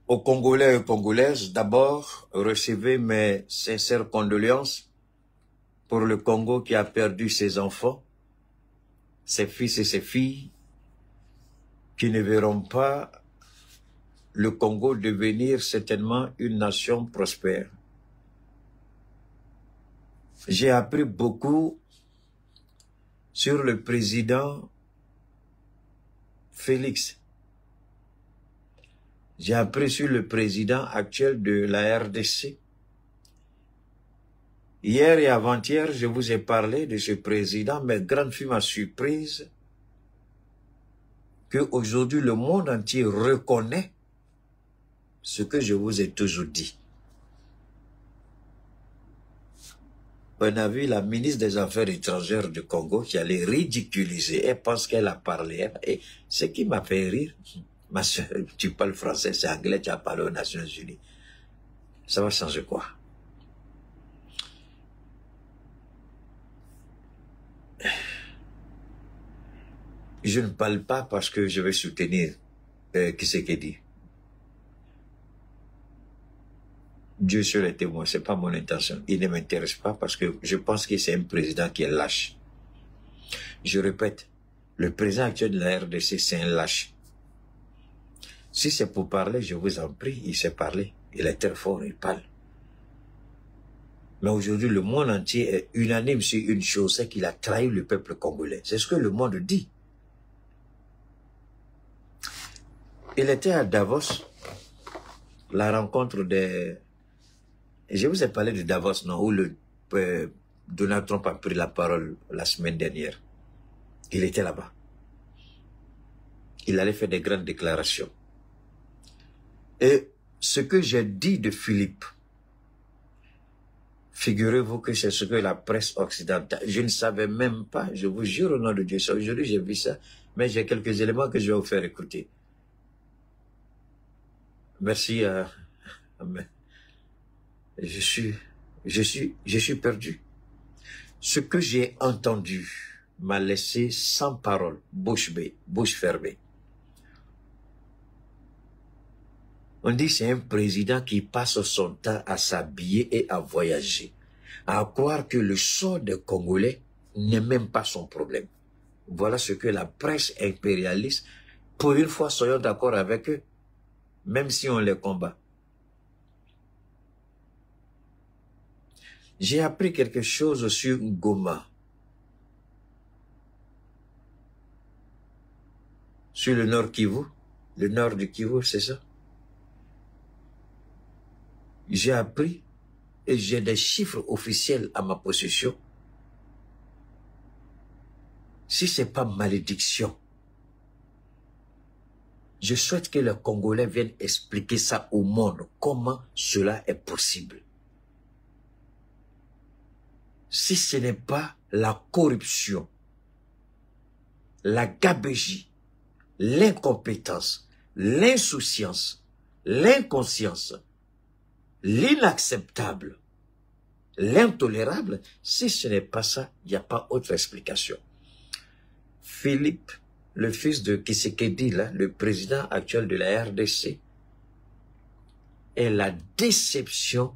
Aux Congolais et aux Congolaises, d'abord, recevez mes sincères condoléances pour le Congo qui a perdu ses enfants, ses fils et ses filles, qui ne verront pas le Congo devenir certainement une nation prospère. J'ai appris beaucoup sur le président Félix. J'ai appris sur le président actuel de la RDC. Hier et avant-hier, je vous ai parlé de ce président, mais grande fut ma surprise qu'aujourd'hui le monde entier reconnaît ce que je vous ai toujours dit. On a vu la ministre des Affaires étrangères du Congo qui allait ridiculiser. Elle pense qu'elle a parlé. Et ce qui m'a fait rire, ma soeur, tu parles français, c'est anglais, tu as parlé aux Nations Unies. Ça va changer quoi? Je ne parle pas parce que je vais soutenir qui c'est qui dit. Dieu seul est témoin, ce n'est pas mon intention. Il ne m'intéresse pas parce que je pense que c'est un président qui est lâche. Je répète, le président actuel de la RDC, c'est un lâche. Si c'est pour parler, je vous en prie, il sait parler. Il est très fort, il parle. Mais aujourd'hui, le monde entier est unanime sur une chose, c'est qu'il a trahi le peuple congolais. C'est ce que le monde dit. Il était à Davos, la rencontre des... Je vous ai parlé de Davos, non, où Donald Trump a pris la parole la semaine dernière. Il était là-bas. Il allait faire des grandes déclarations. Et ce que j'ai dit de Philippe, figurez-vous que c'est ce que la presse occidentale... Je ne savais même pas, je vous jure au nom de Dieu, aujourd'hui j'ai vu ça, mais j'ai quelques éléments que je vais vous faire écouter. Merci à... Je suis perdu. Ce que j'ai entendu m'a laissé sans parole, bouche bée, bouche fermée. On dit que c'est un président qui passe son temps à s'habiller et à voyager, à croire que le sort des Congolais n'est même pas son problème. Voilà ce que la presse impérialiste, pour une fois, soyons d'accord avec eux, même si on les combat. J'ai appris quelque chose sur Goma, sur le nord Kivu, le nord du Kivu, c'est ça? J'ai appris et j'ai des chiffres officiels à ma possession. Si ce n'est pas malédiction, je souhaite que les Congolais viennent expliquer ça au monde, comment cela est possible. Si ce n'est pas la corruption, la gabegie, l'incompétence, l'insouciance, l'inconscience, l'inacceptable, l'intolérable, si ce n'est pas ça, il n'y a pas autre explication. Philippe, le fils de Tshisekedi, là, le président actuel de la RDC, est la déception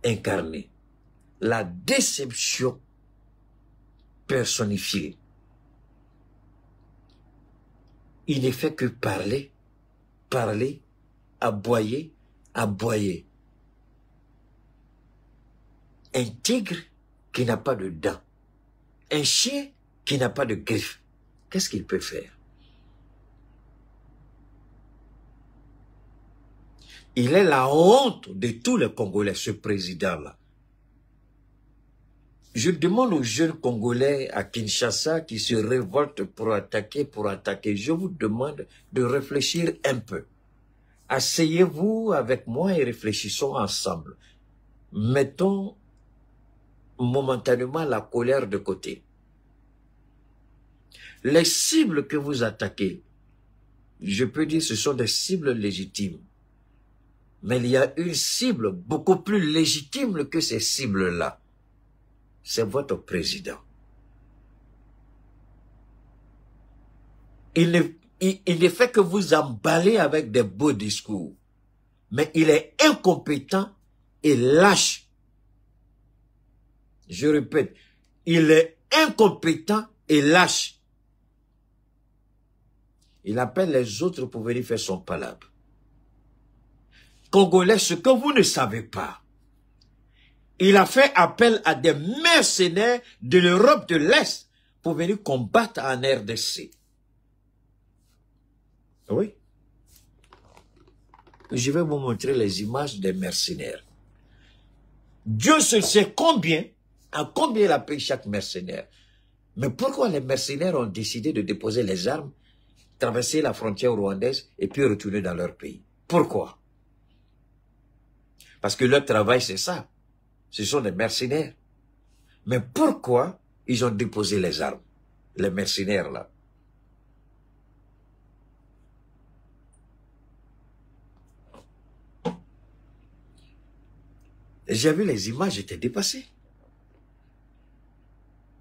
incarnée, la déception personnifiée. Il ne fait que parler, parler, aboyer, aboyer. Un tigre qui n'a pas de dents, un chien qui n'a pas de griffes, qu'est-ce qu'il peut faire? Il est la honte de tous les Congolais, ce président-là. Je demande aux jeunes Congolais à Kinshasa qui se révoltent pour attaquer, je vous demande de réfléchir un peu. Asseyez-vous avec moi et réfléchissons ensemble. Mettons momentanément la colère de côté. Les cibles que vous attaquez, je peux dire ce sont des cibles légitimes. Mais il y a une cible beaucoup plus légitime que ces cibles-là. C'est votre président. Il il ne fait que vous emballer avec des beaux discours. Mais il est incompétent et lâche. Je répète, il est incompétent et lâche. Il appelle les autres pour venir faire son palabre. Congolais, ce que vous ne savez pas, il a fait appel à des mercenaires de l'Europe de l'Est pour venir combattre en RDC. Oui. Je vais vous montrer les images des mercenaires. Dieu seul sait à combien il a payé chaque mercenaire. Mais pourquoi les mercenaires ont décidé de déposer les armes, traverser la frontière rwandaise et puis retourner dans leur pays? Pourquoi? Parce que leur travail, c'est ça. Ce sont des mercenaires. Mais pourquoi ils ont déposé les armes, les mercenaires là? J'ai vu les images, j'étais dépassé.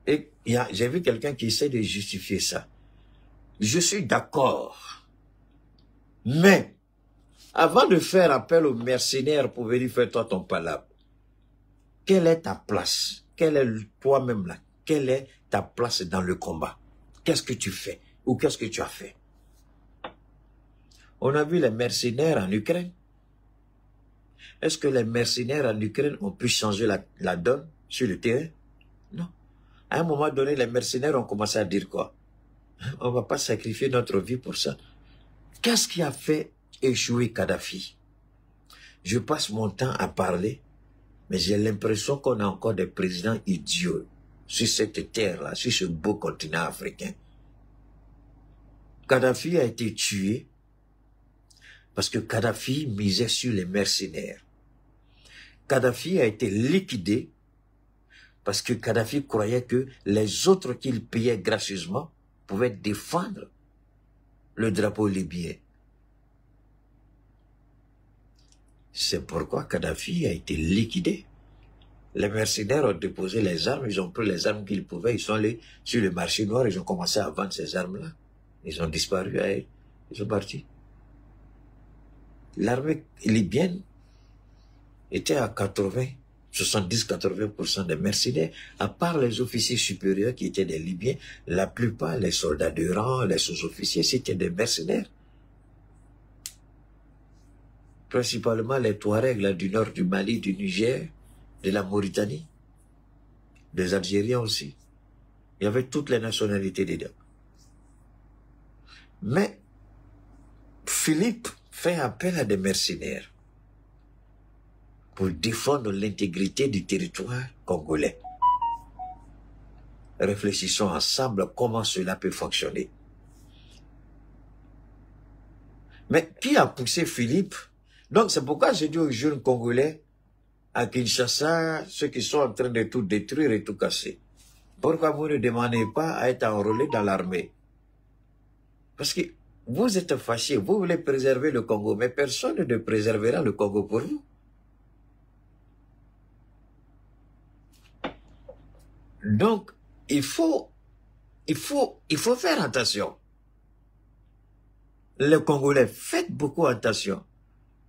Et j'ai vu quelqu'un qui essaie de justifier ça. Je suis d'accord. Mais, avant de faire appel aux mercenaires pour venir faire toi ton palabre, quelle est ta place? Quelle est toi-même là? Quelle est ta place dans le combat? Qu'est-ce que tu fais? Ou qu'est-ce que tu as fait? On a vu les mercenaires en Ukraine. Est-ce que les mercenaires en Ukraine ont pu changer la donne sur le terrain? Non. À un moment donné, les mercenaires ont commencé à dire quoi? On ne va pas sacrifier notre vie pour ça. Qu'est-ce qui a fait échouer Kadhafi? Je passe mon temps à parler, mais j'ai l'impression qu'on a encore des présidents idiots sur cette terre-là, sur ce beau continent africain. Kadhafi a été tué parce que Kadhafi misait sur les mercenaires. Kadhafi a été liquidé parce que Kadhafi croyait que les autres qu'il payait gracieusement pouvaient défendre le drapeau libyen. C'est pourquoi Kadhafi a été liquidé. Les mercenaires ont déposé les armes, ils ont pris les armes qu'ils pouvaient, ils sont allés sur le marché noir, ils ont commencé à vendre ces armes-là. Ils ont disparu, ils sont partis. L'armée libyenne était à 70-80% des mercenaires, à part les officiers supérieurs qui étaient des Libyens, la plupart, les soldats de rang, les sous-officiers, c'était des mercenaires. Principalement les Touaregs là, du nord du Mali, du Niger, de la Mauritanie, des Algériens aussi. Il y avait toutes les nationalités dedans. Mais Philippe fait appel à des mercenaires pour défendre l'intégrité du territoire congolais. Réfléchissons ensemble comment cela peut fonctionner. Mais qui a poussé Philippe? Donc c'est pourquoi je dis aux jeunes Congolais, à Kinshasa, ceux qui sont en train de tout détruire et tout casser, pourquoi vous ne demandez pas à être enrôlés dans l'armée? Parce que vous êtes fâchés, vous voulez préserver le Congo, mais personne ne préservera le Congo pour vous. Donc, il faut faire attention. Les Congolais, faites beaucoup attention.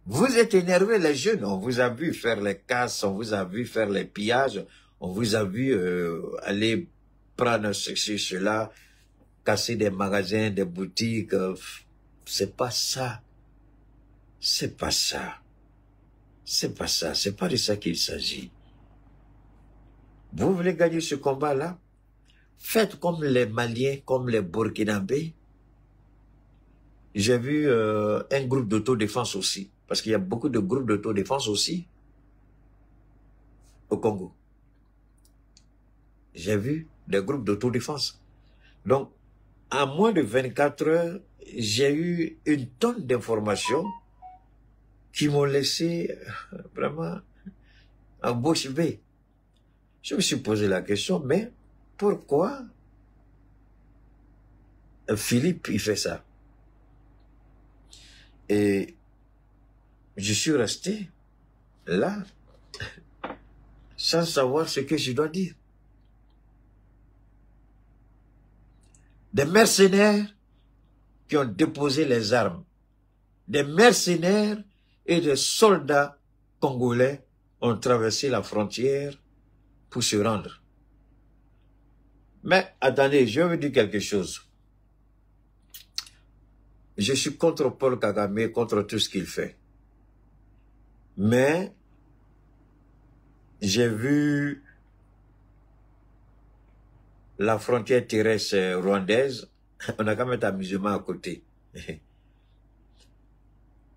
Vous êtes énervés, les jeunes. On vous a vu faire les casses, on vous a vu faire les pillages, on vous a vu aller prendre ceci, cela, casser des magasins, des boutiques. C'est pas ça. C'est pas ça. C'est pas ça. C'est pas de ça qu'il s'agit. Vous voulez gagner ce combat-là? Faites comme les Maliens, comme les Burkinabés. J'ai vu un groupe d'autodéfense aussi. Parce qu'il y a beaucoup de groupes d'autodéfense aussi au Congo. J'ai vu des groupes d'autodéfense. Donc, en moins de 24 heures, j'ai eu une tonne d'informations qui m'ont laissé vraiment en bouche bée. Je me suis posé la question, mais pourquoi Philippe, il fait ça? Et je suis resté là, sans savoir ce que je dois dire. Des mercenaires qui ont déposé les armes. Des mercenaires et des soldats congolais ont traversé la frontière pour se rendre. Mais attendez, je vais vous dire quelque chose. Je suis contre Paul Kagame, contre tout ce qu'il fait. Mais j'ai vu la frontière terrestre rwandaise, on a quand même un musulman à côté.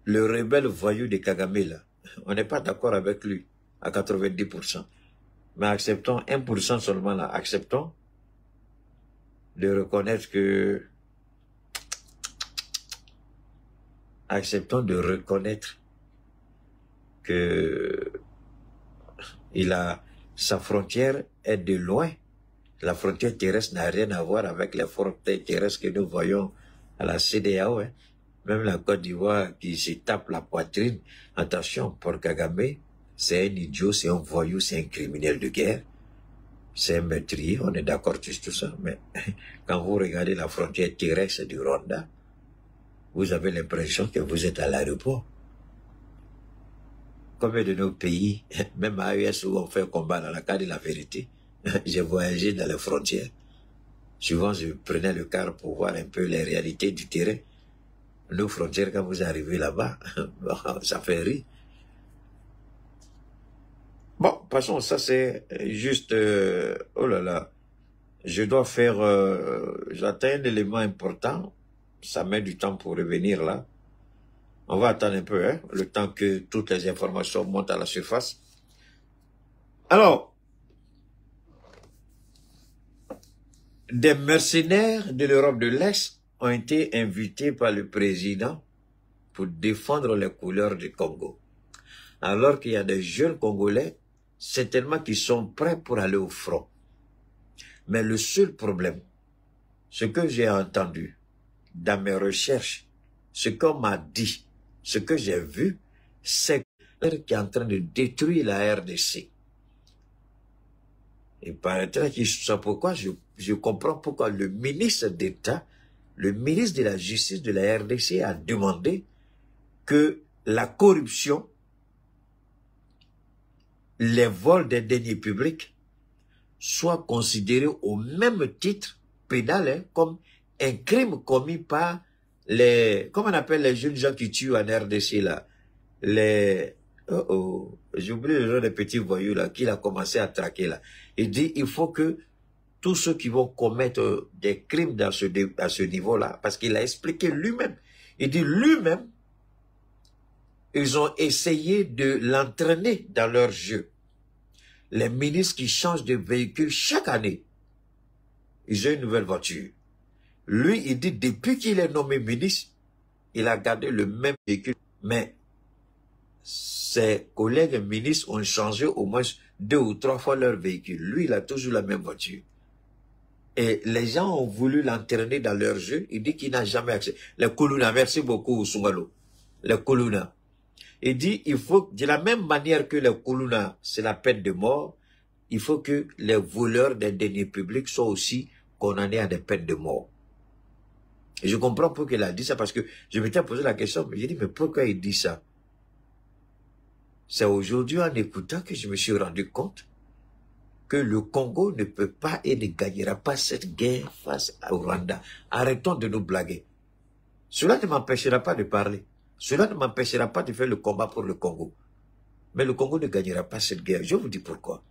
Le rebelle voyou de Kagame, là, on n'est pas d'accord avec lui à 90%. Mais acceptons 1% seulement là, acceptons de reconnaître que sa frontière est de loin. La frontière terrestre n'a rien à voir avec les frontières terrestres que nous voyons à la CEDEAO. Hein. Même la Côte d'Ivoire qui se tape la poitrine. Attention, Paul Kagame, c'est un idiot, c'est un voyou, c'est un criminel de guerre. C'est un meurtrier, on est d'accord sur tout ça. Mais quand vous regardez la frontière terrestre du Rwanda, vous avez l'impression que vous êtes à l'aéroport. Combien de nos pays, même à AES où on fait un combat dans la carte de la vérité, j'ai voyagé dans les frontières. Souvent, je prenais le car pour voir un peu les réalités du terrain. Nos frontières, quand vous arrivez là-bas, ça fait rire. Bon, passons, ça c'est juste... oh là là, je dois faire... j'atteins un élément important. Ça met du temps pour revenir là. On va attendre un peu, hein, le temps que toutes les informations montent à la surface. Alors, des mercenaires de l'Europe de l'Est ont été invités par le président pour défendre les couleurs du Congo. Alors qu'il y a des jeunes Congolais, certainement qui sont prêts pour aller au front. Mais le seul problème, ce que j'ai entendu dans mes recherches, ce qu'on m'a dit, ce que j'ai vu, c'est qui est en train de détruire la RDC. Il paraîtrait que c'est pourquoi je comprends pourquoi le ministre d'État, le ministre de la Justice de la RDC a demandé que la corruption, les vols des deniers publics soient considérés au même titre pénal, hein, comme un crime commis par les, comment on appelle les jeunes gens qui tuent en RDC là, les, j'ai oublié le nom des petits voyous là, qu'il a commencé à traquer là. Il dit, il faut que tous ceux qui vont commettre des crimes à ce niveau-là, parce qu'il a expliqué lui-même, il dit lui-même, ils ont essayé de l'entraîner dans leur jeu. Les ministres qui changent de véhicule chaque année, ils ont une nouvelle voiture. Lui, il dit, depuis qu'il est nommé ministre, il a gardé le même véhicule. Mais ses collègues ministres ont changé au moins 2 ou 3 fois leur véhicule. Lui, il a toujours la même voiture. Et les gens ont voulu l'entraîner dans leur jeu. Il dit qu'il n'a jamais accès. Les Kuluna, merci beaucoup, Sungalo. Les Kuluna. Il dit, il faut, de la même manière que les Kuluna, c'est la peine de mort, il faut que les voleurs des deniers publics soient aussi condamnés à des peines de mort. Et je comprends pourquoi il a dit ça, parce que je m'étais posé la question, mais j'ai dit, mais pourquoi il dit ça? C'est aujourd'hui, en écoutant, que je me suis rendu compte que le Congo ne peut pas et ne gagnera pas cette guerre face au Rwanda. Arrêtons de nous blaguer. Cela ne m'empêchera pas de parler. Cela ne m'empêchera pas de faire le combat pour le Congo. Mais le Congo ne gagnera pas cette guerre. Je vous dis pourquoi.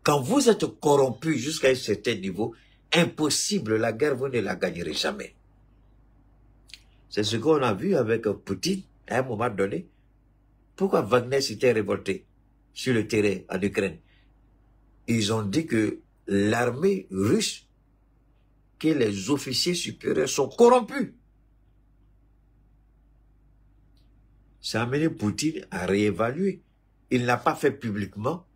Quand vous êtes corrompu jusqu'à un certain niveau, impossible, la guerre, vous ne la gagnerez jamais. C'est ce qu'on a vu avec Poutine à un moment donné. Pourquoi Wagner s'était révolté sur le terrain en Ukraine? Ils ont dit que l'armée russe, que les officiers supérieurs sont corrompus. Ça a amené Poutine à réévaluer. Il n'a pas fait publiquement,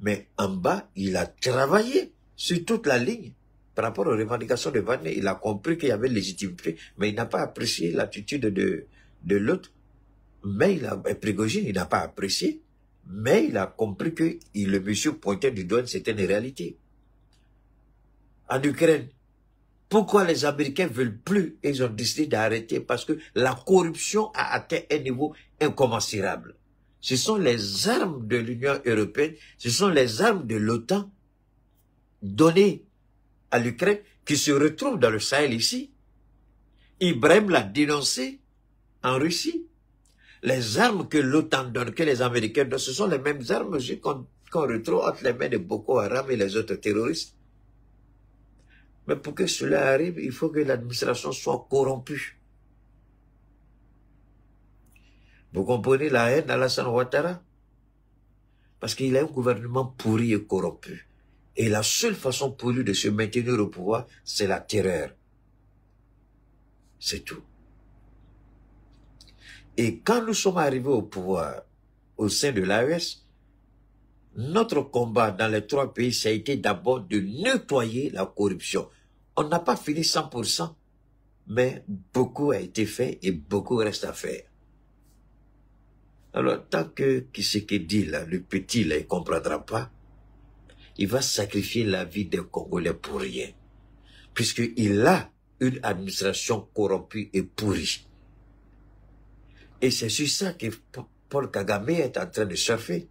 mais en bas, il a travaillé sur toute la ligne. Par rapport aux revendications de Wagner, il a compris qu'il y avait légitimité, mais il n'a pas apprécié l'attitude de l'autre. Mais Prigojine, il n'a pas apprécié, mais il a compris que le monsieur pointait du doigt, c'était une réalité. En Ukraine, Pourquoi les Américains veulent plus? Ils ont décidé d'arrêter parce que la corruption a atteint un niveau incommensurable. Ce sont les armes de l'Union européenne, ce sont les armes de l'OTAN données à l'Ukraine qui se retrouvent dans le Sahel ici. Ibrahim l'a dénoncé en Russie. Les armes que l'OTAN donne, que les Américains donnent, ce sont les mêmes armes qu'on retrouve entre les mains de Boko Haram et les autres terroristes. Mais pour que cela arrive, il faut que l'administration soit corrompue. Vous comprenez la haine d'Alassane Ouattara? Parce qu'il a un gouvernement pourri et corrompu. Et la seule façon pour lui de se maintenir au pouvoir, c'est la terreur. C'est tout. Et quand nous sommes arrivés au pouvoir, au sein de l'AES, notre combat dans les 3 pays, ça a été d'abord de nettoyer la corruption. On n'a pas fini 100%, mais beaucoup a été fait et beaucoup reste à faire. Alors, tant que Tshisekedi, là, le petit, là, il ne comprendra pas, il va sacrifier la vie des Congolais pour rien. Puisqu'il a une administration corrompue et pourrie. Et c'est sur ça que Paul Kagame est en train de surfer.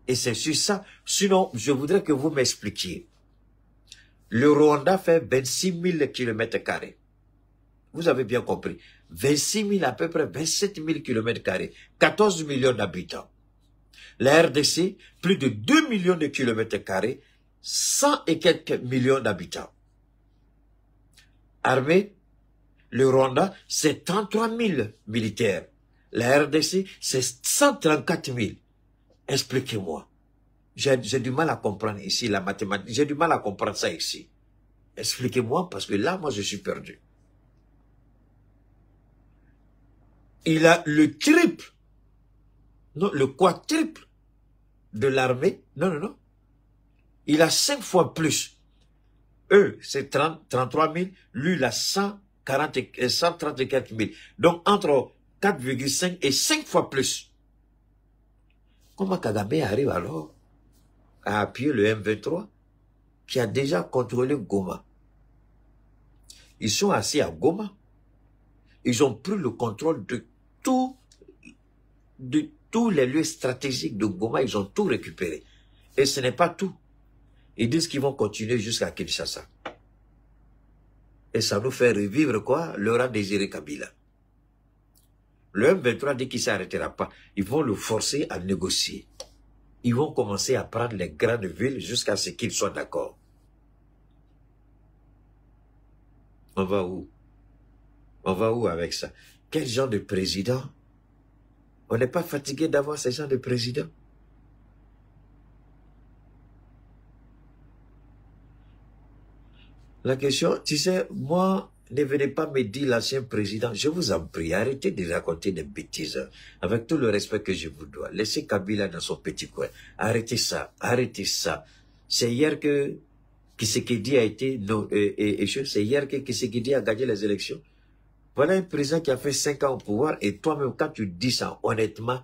Et c'est sur ça. Sinon, je voudrais que vous m'expliquiez. Le Rwanda fait 26 000 km². Vous avez bien compris. 26 000, à peu près 27 000 km². 14 millions d'habitants. La RDC, plus de 2 millions de km², 100 et quelques millions d'habitants. Armée, le Rwanda, c'est 33 000 militaires. La RDC, c'est 134 000. Expliquez-moi. J'ai du mal à comprendre ici la mathématique. J'ai du mal à comprendre ça ici. Expliquez-moi, parce que là, moi, je suis perdu. Il a le triple, non, le quadruple de l'armée. Non, non, non. Il a 5 fois plus. Eux, c'est 33 000. Lui, il a 134 000. Donc, entre 4,5 et 5 fois plus. Comment Kagame arrive alors à appuyer le M23 qui a déjà contrôlé Goma? Ils sont assis à Goma. Ils ont pris le contrôle de tous les lieux stratégiques de Goma. Ils ont tout récupéré. Et ce n'est pas tout. Ils disent qu'ils vont continuer jusqu'à Kinshasa. Et ça nous fait revivre quoi? Laurent Désiré Kabila. Le M23 dit qu'il ne s'arrêtera pas. Ils vont le forcer à négocier. Ils vont commencer à prendre les grandes villes jusqu'à ce qu'ils soient d'accord. On va où? On va où avec ça? Quel genre de président? On n'est pas fatigué d'avoir ce genre de président? La question, tu sais, moi, ne venez pas me dire l'ancien président, je vous en prie, arrêtez de raconter des bêtises, avec tout le respect que je vous dois. Laissez Kabila dans son petit coin. Arrêtez ça, arrêtez ça. C'est hier que Tshisekedi a été, c'est hier que Tshisekedi a gagné les élections. Voilà un président qui a fait 5 ans au pouvoir, et toi-même, quand tu dis ça, honnêtement,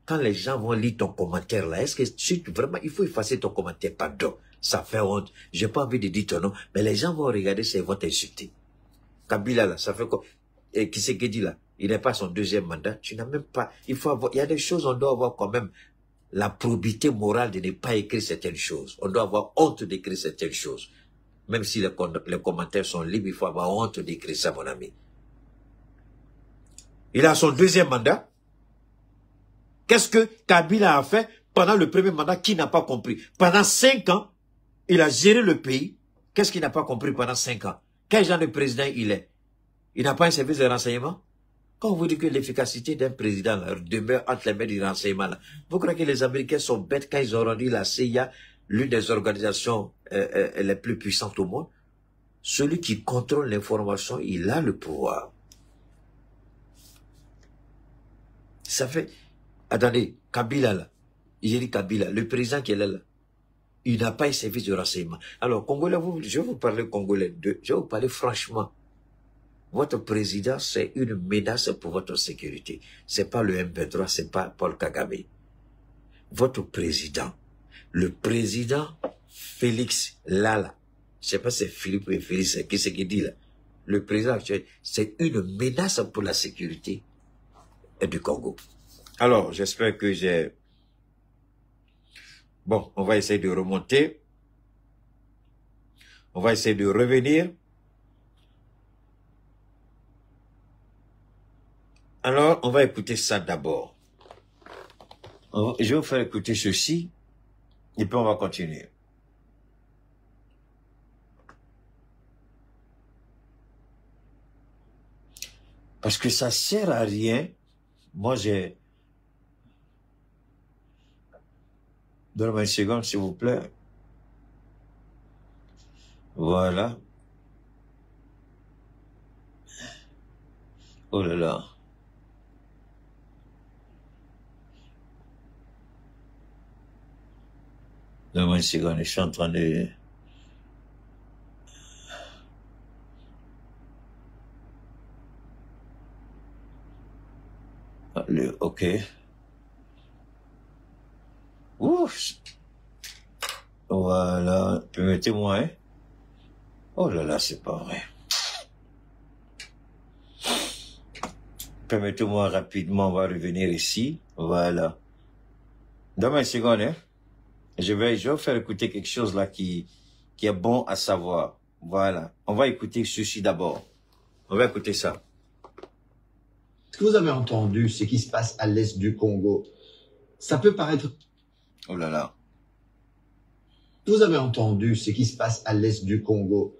quand les gens vont lire ton commentaire là, est-ce que vraiment, il faut effacer ton commentaire, pardon. Ça fait honte. J'ai pas envie de dire ton nom, mais les gens vont regarder ça et vont t'insulter. Kabila là, ça fait quoi? Et Tshisekedi là, il n'est pas son 2e mandat. Tu n'as même pas, il faut avoir, il y a des choses, on doit avoir quand même la probité morale de ne pas écrire certaines choses. On doit avoir honte d'écrire certaines choses. Même si les commentaires sont libres, il faut avoir honte d'écrire ça, mon ami. Il a son 2e mandat. Qu'est-ce que Kabila a fait pendant le 1er mandat qui n'a pas compris? Pendant 5 ans, il a géré le pays. Qu'est-ce qu'il n'a pas compris pendant 5 ans? Quel genre de président il est? Il n'a pas un service de renseignement? Quand on vous dit que l'efficacité d'un président là, demeure entre les mains du renseignement, là, vous croyez que les Américains sont bêtes quand ils ont rendu la CIA l'une des organisations les plus puissantes au monde? Celui qui contrôle l'information, il a le pouvoir. Ça fait... Attendez, Kabila là, j'ai dit Kabila, le président qui est là, il n'a pas un service de renseignement. Alors, Congolais, je vais vous parler Congolais, je vais vous parler franchement. Votre président, c'est une menace pour votre sécurité. C'est pas le M23, c'est pas Paul Kagame. Votre président, le président Félix Lala, Je sais pas si c'est Philippe ou Félix, qui c'est qui dit là. Le président actuel, c'est une menace pour la sécurité du Congo. Alors, j'espère que j'ai... Bon, on va essayer de remonter. On va essayer de revenir. Alors, on va écouter ça d'abord. Je vais vous faire écouter ceci, et puis on va continuer. Parce que ça sert à rien. Moi, j'ai... Donne-moi une seconde, s'il vous plaît. Voilà. Oh là là. Donne-moi une seconde, je suis en train de... OK. Ouf. Voilà. Permettez-moi, hein. Oh là là, c'est pas vrai. Permettez-moi rapidement, on va revenir ici. Voilà. Donne-moi une seconde, hein. Je vais faire écouter quelque chose là qui est bon à savoir. Voilà. On va écouter ceci d'abord. On va écouter ça. Ce que vous avez entendu, ce qui se passe à l'est du Congo, ça peut paraître... Oh là là. Vous avez entendu ce qui se passe à l'est du Congo.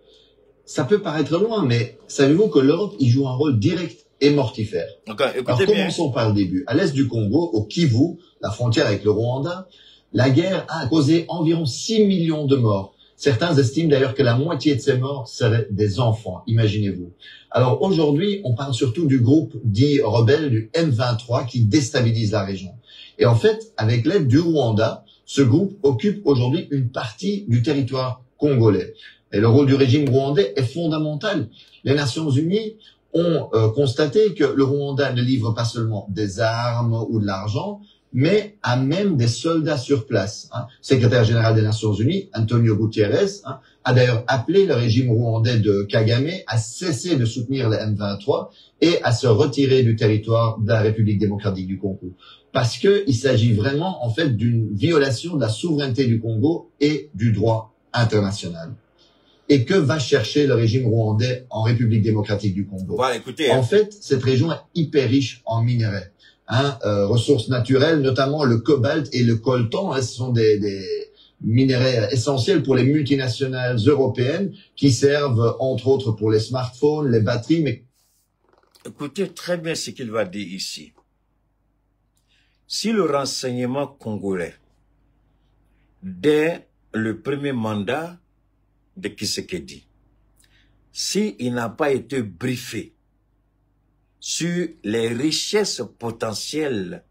Ça peut paraître loin, mais savez-vous que l'Europe y joue un rôle direct et mortifère. Okay, alors commençons par le début. À l'est du Congo, au Kivu, la frontière avec le Rwanda, la guerre a causé environ 6 millions de morts. Certains estiment d'ailleurs que la moitié de ces morts seraient des enfants, imaginez-vous. Alors aujourd'hui, on parle surtout du groupe dit rebelle du M23 qui déstabilise la région. Et en fait, avec l'aide du Rwanda, ce groupe occupe aujourd'hui une partie du territoire congolais. Et le rôle du régime rwandais est fondamental. Les Nations Unies ont constaté que le Rwanda ne livre pas seulement des armes ou de l'argent, mais a même des soldats sur place. Secrétaire général des Nations Unies, Antonio Guterres, a d'ailleurs appelé le régime rwandais de Kagame à cesser de soutenir les M23 et à se retirer du territoire de la République démocratique du Congo. Parce qu'il s'agit vraiment, en fait, d'une violation de la souveraineté du Congo et du droit international. Et que va chercher le régime rwandais en République démocratique du Congo? Voilà, écoutez, en fait, cette région est hyper riche en minerais. Ressources naturelles, notamment le cobalt et le coltan, ce sont des minerais essentiels pour les multinationales européennes qui servent entre autres pour les smartphones, les batteries. Mais écoutez très bien ce qu'il va dire ici. Si le renseignement congolais, dès le premier mandat de Tshisekedi, s'il n'a pas été briefé sur les richesses potentielles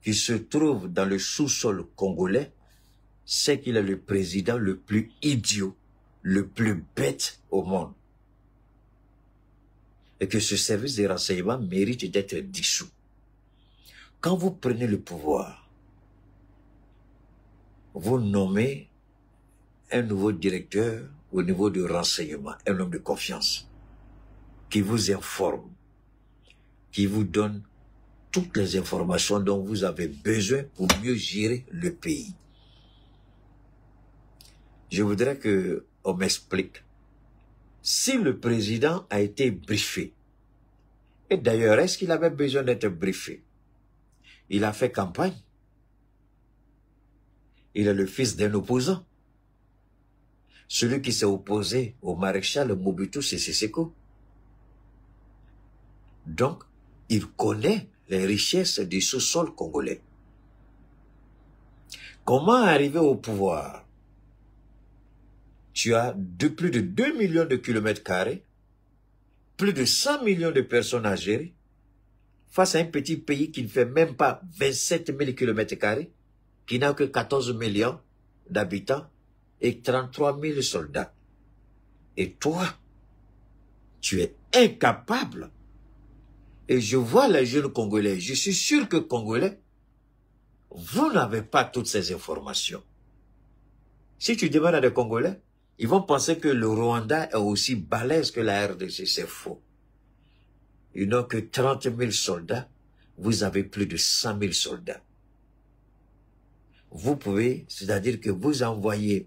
qui se trouvent dans le sous-sol congolais, c'est qu'il est le président le plus idiot, le plus bête au monde. Et que ce service de renseignement mérite d'être dissous. Quand vous prenez le pouvoir, vous nommez un nouveau directeur au niveau du renseignement, un homme de confiance, qui vous informe, qui vous donne toutes les informations dont vous avez besoin pour mieux gérer le pays. Je voudrais qu'on m'explique si le président a été briefé. Et d'ailleurs, est-ce qu'il avait besoin d'être briefé? Il a fait campagne. Il est le fils d'un opposant. Celui qui s'est opposé au maréchal Mobutu Sese Seko. Donc, il connaît les richesses du sous-sol congolais. Comment arriver au pouvoir? Tu as plus de 2 millions de kilomètres carrés, plus de 100 millions de personnes à gérer, face à un petit pays qui ne fait même pas 27 000 kilomètres carrés, qui n'a que 14 millions d'habitants et 33 000 soldats. Et toi, tu es incapable. Et je vois les jeunes Congolais, je suis sûr que Congolais, vous n'avez pas toutes ces informations. Si tu demandes à des Congolais, Ils vont penser que le Rwanda est aussi balèze que la RDC. C'est faux. Ils n'ont que 30 000 soldats. Vous avez plus de 100 000 soldats. Vous pouvez, c'est-à-dire que vous envoyez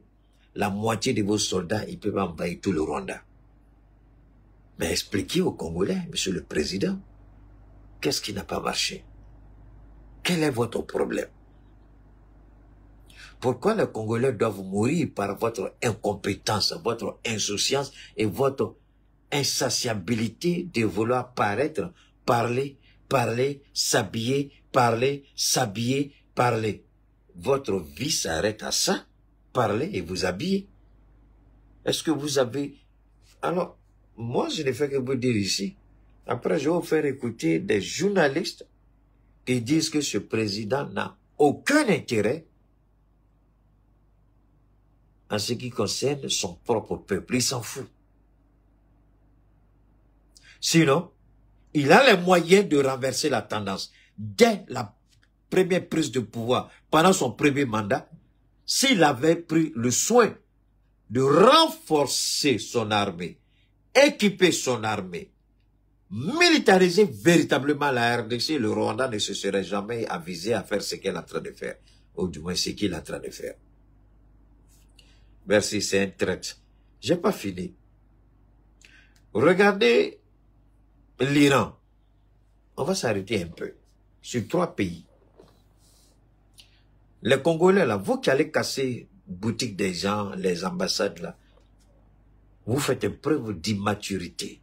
la moitié de vos soldats, ils peuvent envahir tout le Rwanda. Mais expliquez aux Congolais, Monsieur le Président, qu'est-ce qui n'a pas marché? Quel est votre problème? Pourquoi les Congolais doivent mourir par votre incompétence, votre insouciance et votre insatiabilité de vouloir paraître, parler, s'habiller, parler, s'habiller, parler? Votre vie s'arrête à ça, parler et vous habiller. Est-ce que vous avez... Alors, moi, je ne fais que vous dire ici. Après, je vais vous faire écouter des journalistes qui disent que ce président n'a aucun intérêt en ce qui concerne son propre peuple. Il s'en fout. Sinon, il a les moyens de renverser la tendance. Dès la première prise de pouvoir, pendant son premier mandat, s'il avait pris le soin de renforcer son armée, équiper son armée, militariser véritablement la RDC, le Rwanda ne se serait jamais avisé à faire ce qu'elle est en train de faire, ou du moins ce qu'il est en train de faire. Merci, c'est un traite. J'ai pas fini. Regardez l'Iran. On va s'arrêter un peu sur 3 pays. Les Congolais, là, vous qui allez casser boutique des gens, les ambassades, là, vous faites preuve d'immaturité.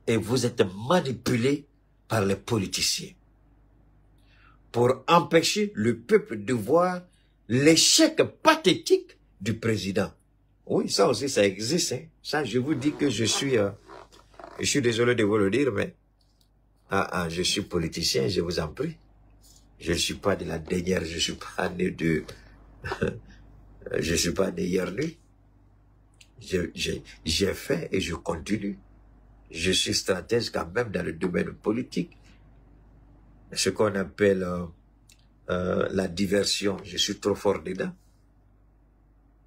Et vous êtes manipulés par les politiciens. Pour empêcher le peuple de voir l'échec pathétique du président. Oui, ça aussi, ça existe. Hein. Ça, je vous dis que je suis désolé de vous le dire, mais je suis politicien, je vous en prie. Je ne suis pas de la dernière, je ne suis pas né de... je ne suis pas né hier nuit. J'ai fait et je continue. Je suis stratège quand même dans le domaine politique. Ce qu'on appelle la diversion, je suis trop fort dedans.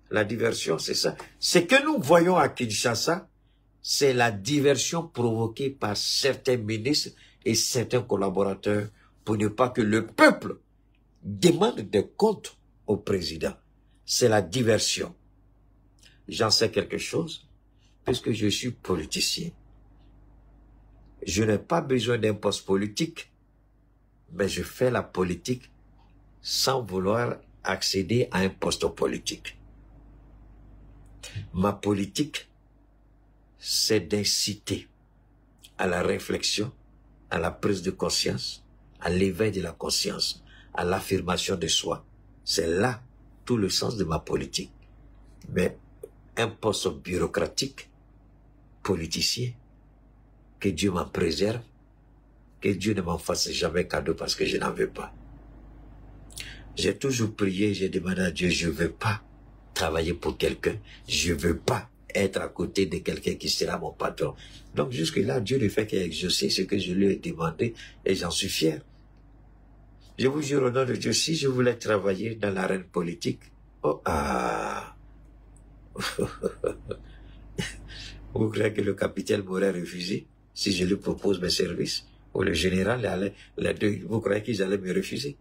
La diversion, c'est ça. Ce que nous voyons à Kinshasa, c'est la diversion provoquée par certains ministres et certains collaborateurs pour ne pas que le peuple demande des comptes au président. C'est la diversion. J'en sais quelque chose, puisque je suis politicien. Je n'ai pas besoin d'un poste politique, mais je fais la politique sans vouloir accéder à un poste politique. Ma politique, c'est d'inciter à la réflexion, à la prise de conscience, à l'éveil de la conscience, à l'affirmation de soi. C'est là tout le sens de ma politique. Mais un poste bureaucratique, politicien, que Dieu m'en préserve, que Dieu ne m'en fasse jamais cadeau parce que je n'en veux pas. J'ai toujours prié, j'ai demandé à Dieu, je ne veux pas travailler pour quelqu'un, je ne veux pas être à côté de quelqu'un qui sera mon patron. Donc jusque-là, Dieu ne fait qu'exaucer ce que je lui ai demandé et j'en suis fier. Je vous jure au nom de Dieu, si je voulais travailler dans l'arène politique, vous croyez que le capitaine m'aurait refusé si je lui propose mes services? Ou le général, les deux, vous croyez qu'ils allaient me refuser?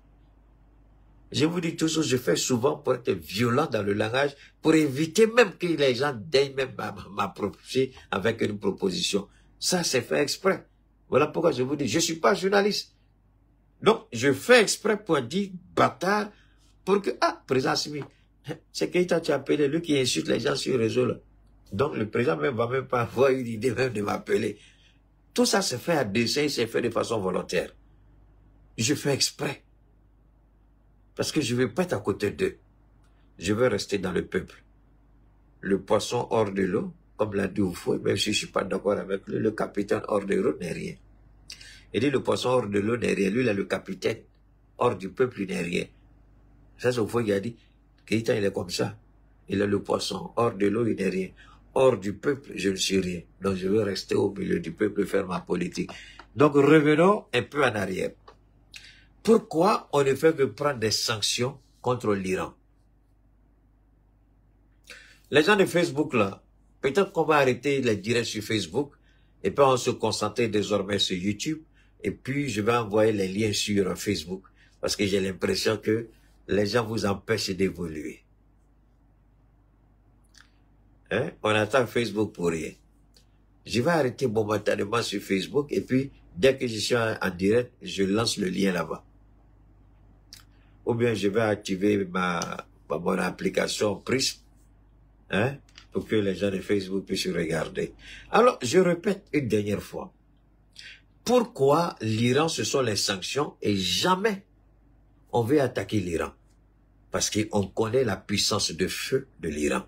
Je vous dis toujours, je fais souvent pour être violent dans le langage, pour éviter même que les gens daignent même m'approcher avec une proposition. Ça, c'est fait exprès. Voilà pourquoi je vous dis, je ne suis pas journaliste. Donc, je fais exprès pour dire bâtard, pour que, président Assimi, c'est Keïta tu as appelé, lui qui insulte les gens sur le réseau là. Donc, le président même va même pas avoir une idée même de m'appeler. Tout ça se fait à dessein, c'est fait de façon volontaire. Je fais exprès. Parce que je ne veux pas être à côté d'eux. Je veux rester dans le peuple. Le poisson hors de l'eau, comme l'a dit Oufoué, même si je ne suis pas d'accord avec lui, le capitaine hors de l'eau n'est rien. Il dit le poisson hors de l'eau n'est rien. Lui, là, le capitaine hors du peuple, il n'est rien. Ça, c'est Oufoué qui a dit, Keïta, il est comme ça. Il est le poisson. Hors de l'eau, il n'est rien. Hors du peuple, je ne suis rien. Donc, je veux rester au milieu du peuple et faire ma politique. Donc, revenons un peu en arrière. Pourquoi on ne fait que prendre des sanctions contre l'Iran? Les gens de Facebook, là, peut-être qu'on va arrêter les directs sur Facebook et puis on va se concentrer désormais sur YouTube et puis je vais envoyer les liens sur Facebook parce que j'ai l'impression que les gens vous empêchent d'évoluer. Hein? On attend Facebook pour rien. Je vais arrêter momentanément sur Facebook et puis dès que je suis en direct, je lance le lien là-bas. Ou bien je vais activer mon application Prism, hein, pour que les gens de Facebook puissent regarder. Alors, je répète une dernière fois. Pourquoi l'Iran, ce sont les sanctions et jamais on veut attaquer l'Iran? Parce qu'on connaît la puissance de feu de l'Iran.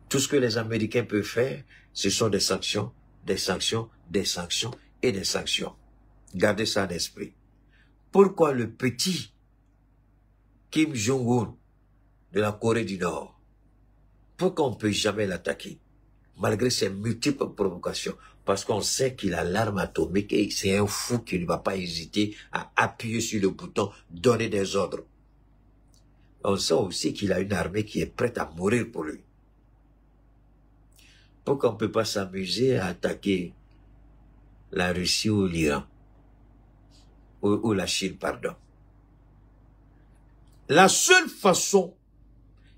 Tout ce que les Américains peuvent faire, ce sont des sanctions, des sanctions, des sanctions et des sanctions. Gardez ça en esprit. Pourquoi le petit Kim Jong-un de la Corée du Nord, pourquoi on ne peut jamais l'attaquer, malgré ses multiples provocations? Parce qu'on sait qu'il a l'arme atomique et c'est un fou qui ne va pas hésiter à appuyer sur le bouton, donner des ordres. On sait aussi qu'il a une armée qui est prête à mourir pour lui. Pourquoi on ne peut pas s'amuser à attaquer la Russie ou l'Iran, ou la Chine, pardon? La seule façon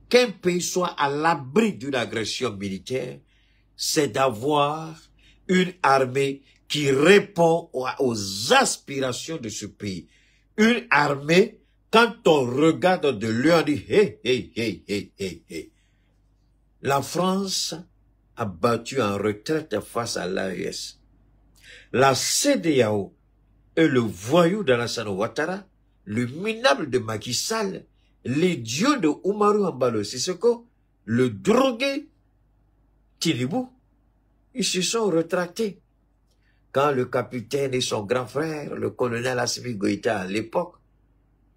qu'un pays soit à l'abri d'une agression militaire, c'est d'avoir une armée qui répond aux aspirations de ce pays. Une armée, quand on regarde de lui, on dit, hey. La France a battu en retraite face à l'AES. La CEDEAO et le voyou d'Alassane Ouattara, le minable de Macky Sall, l'idiot de Oumarou Embalo Sissoko, le drogué Tilibou, ils se sont retractés. Quand le capitaine et son grand frère, le colonel Assimi Goïta à l'époque,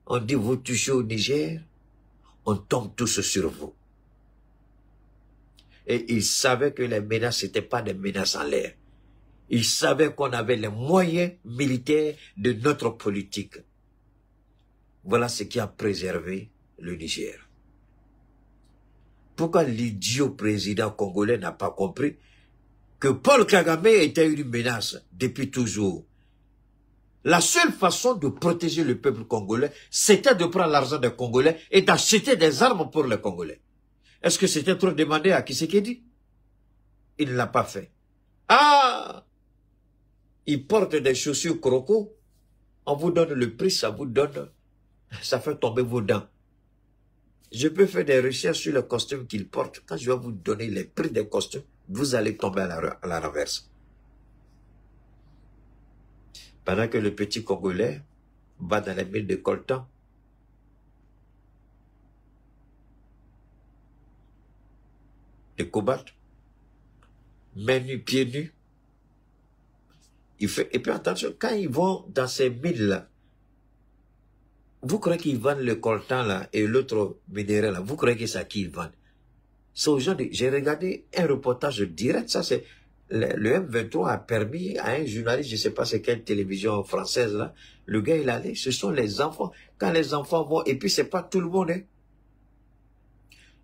ont dit vous touchez au Niger, on tombe tous sur vous. Et ils savaient que les menaces n'étaient pas des menaces en l'air. Ils savaient qu'on avait les moyens militaires de notre politique. Voilà ce qui a préservé le Niger. Pourquoi l'idiot président congolais n'a pas compris que Paul Kagame était une menace depuis toujours? La seule façon de protéger le peuple congolais, c'était de prendre l'argent des Congolais et d'acheter des armes pour les Congolais. Est-ce que c'était trop demandé à Tshisekedi? Il ne l'a pas fait. Ah! Il porte des chaussures croco. On vous donne le prix, ça vous donne, ça fait tomber vos dents. Je peux faire des recherches sur le costume qu'il porte. Quand je vais vous donner les prix des costumes, vous allez tomber à la renverse. Pendant que le petit Congolais va dans les mines de coltan, de cobalt, mains nues, pieds nus. Et puis attention, quand ils vont dans ces mines-là, vous croyez qu'ils vendent le coltan là et l'autre minéral là, vous croyez que c'est à qui ils vendent? C'est aux gens j'ai regardé un reportage direct, ça c'est le M23 a permis à un journaliste, je ne sais pas c'est quelle télévision française là, le gars il allait, ce sont les enfants. Quand les enfants vont, et puis c'est pas tout le monde, hein.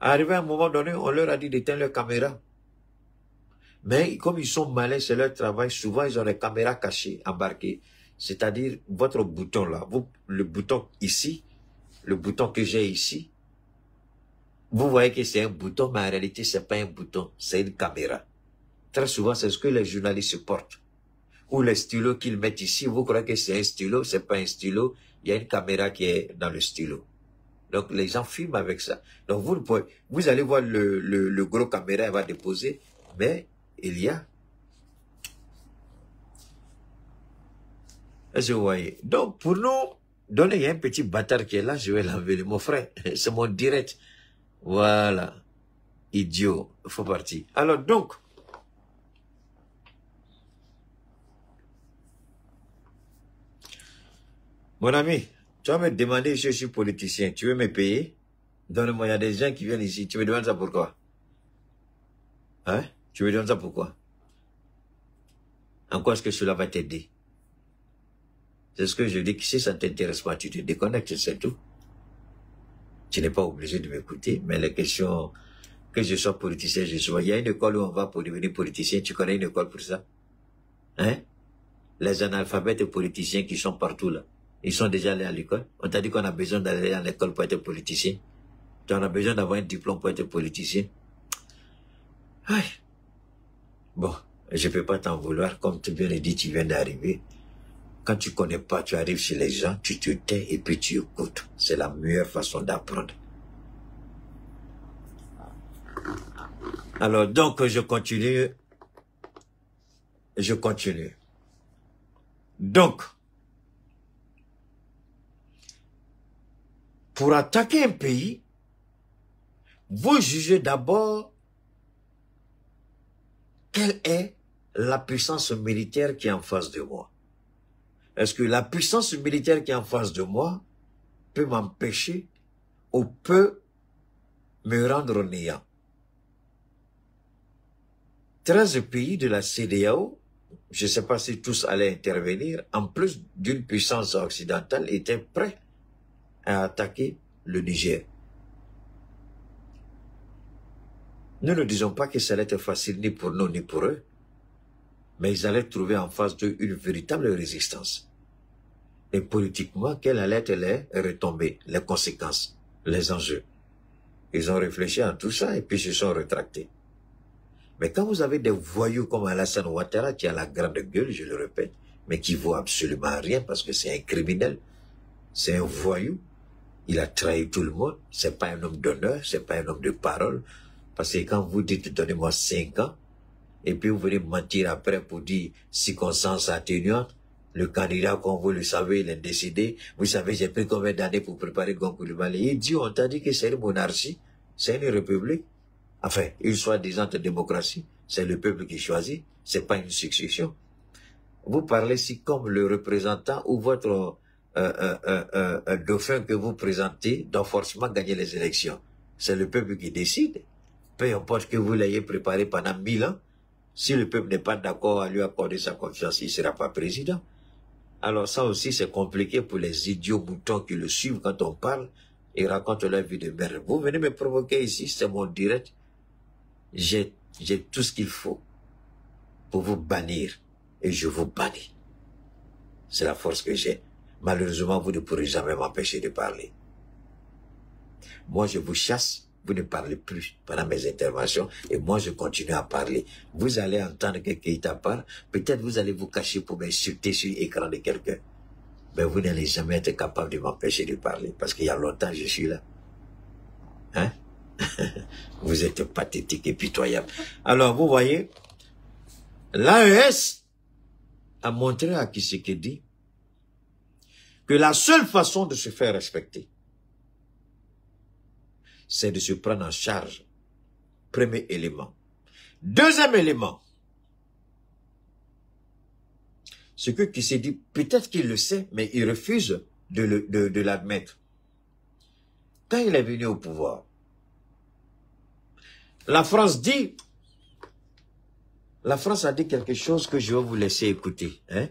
Arrivé à un moment donné, on leur a dit d'éteindre leur caméra. Mais comme ils sont malins, c'est leur travail, souvent ils ont les caméras cachées, embarquées. C'est-à-dire, votre bouton là, le bouton ici, le bouton que j'ai ici, vous voyez que c'est un bouton, mais en réalité, c'est pas un bouton, c'est une caméra. Très souvent, c'est ce que les journalistes portent. Ou les stylos qu'ils mettent ici, vous croyez que c'est un stylo, c'est pas un stylo, il y a une caméra qui est dans le stylo. Donc, les gens filment avec ça. Donc, vous allez voir le gros caméra, il va déposer, mais il y a. Est-ce que vous voyez? Donc, pour nous, donner, il y a un petit bâtard qui est là, je vais l'enlever, mon frère. C'est mon direct. Voilà. Idiot. Il faut partir. Alors, donc, mon ami, tu vas me demander si je suis politicien, tu veux me payer? Donne-moi, il y a des gens qui viennent ici, tu me demandes ça pourquoi? Hein? Tu me demandes ça pourquoi? En quoi est-ce que cela va t'aider? C'est ce que je dis, que si ça ne t'intéresse pas, tu te déconnectes, c'est tout. Tu n'es pas obligé de m'écouter, mais les questions que je sois politicien, je sois. Il y a une école où on va pour devenir politicien. Tu connais une école pour ça? Hein? Les analphabètes politiciens qui sont partout là. Ils sont déjà allés à l'école. On t'a dit qu'on a besoin d'aller à l'école pour être politicien. Tu en as besoin d'avoir un diplôme pour être politicien. Aïe. Bon, je peux pas t'en vouloir. Comme tu viens de dire, tu viens d'arriver. Quand tu connais pas, tu arrives chez les gens, tu te tais et puis tu écoutes. C'est la meilleure façon d'apprendre. Alors, donc, je continue. Donc, pour attaquer un pays, vous jugez d'abord quelle est la puissance militaire qui est en face de moi. Est-ce que la puissance militaire qui est en face de moi peut m'empêcher ou peut me rendre néant? 13 pays de la CEDEAO, je ne sais pas si tous allaient intervenir, en plus d'une puissance occidentale, étaient prêts à attaquer le Niger. Nous ne disons pas que ça allait être facile ni pour nous ni pour eux, mais ils allaient trouver en face d'eux une véritable résistance. Et politiquement, quelles allaient être les retombées, les conséquences, les enjeux? Ils ont réfléchi à tout ça et puis se sont rétractés. Mais quand vous avez des voyous comme Alassane Ouattara, qui a la grande gueule, je le répète, mais qui vaut absolument rien parce que c'est un criminel, c'est un voyou, il a trahi tout le monde, c'est pas un homme d'honneur, c'est pas un homme de parole, parce que quand vous dites donnez-moi 5 ans, et puis vous venez mentir après pour dire circonstances atténuantes, le candidat, comme vous le savez, il est décidé, vous savez, j'ai pris combien d'années pour préparer Goncoulibali, il dit, on t'a dit que c'est une monarchie, c'est une république. Enfin, une soi-disant démocratie, c'est le peuple qui choisit, c'est pas une succession. Vous parlez si comme le représentant ou votre dauphin que vous présentez doit forcément gagner les élections. C'est le peuple qui décide. Peu importe que vous l'ayez préparé pendant 1000 ans, si le peuple n'est pas d'accord à lui accorder sa confiance, il ne sera pas président. Alors ça aussi, c'est compliqué pour les idiots moutons qui le suivent quand on parle et racontent leur vie de merde. Vous venez me provoquer ici, c'est mon direct. J'ai tout ce qu'il faut pour vous bannir et je vous bannis. C'est la force que j'ai. Malheureusement, vous ne pourrez jamais m'empêcher de parler. Moi, je vous chasse, vous ne parlez plus pendant mes interventions et moi, je continue à parler. Vous allez entendre que Keïta parle, peut-être vous allez vous cacher pour m'insulter sur l'écran de quelqu'un. Mais vous n'allez jamais être capable de m'empêcher de parler parce qu'il y a longtemps, je suis là. Hein? Vous êtes pathétique et pitoyable. Alors, vous voyez, l'AES a montré à Tshisekedi que la seule façon de se faire respecter, c'est de se prendre en charge. Premier élément. Deuxième élément, ce que Tshisekedi, peut-être qu'il le sait, mais il refuse de l'admettre. Quand il est venu au pouvoir, la France a dit quelque chose que je vais vous laisser écouter. Hein?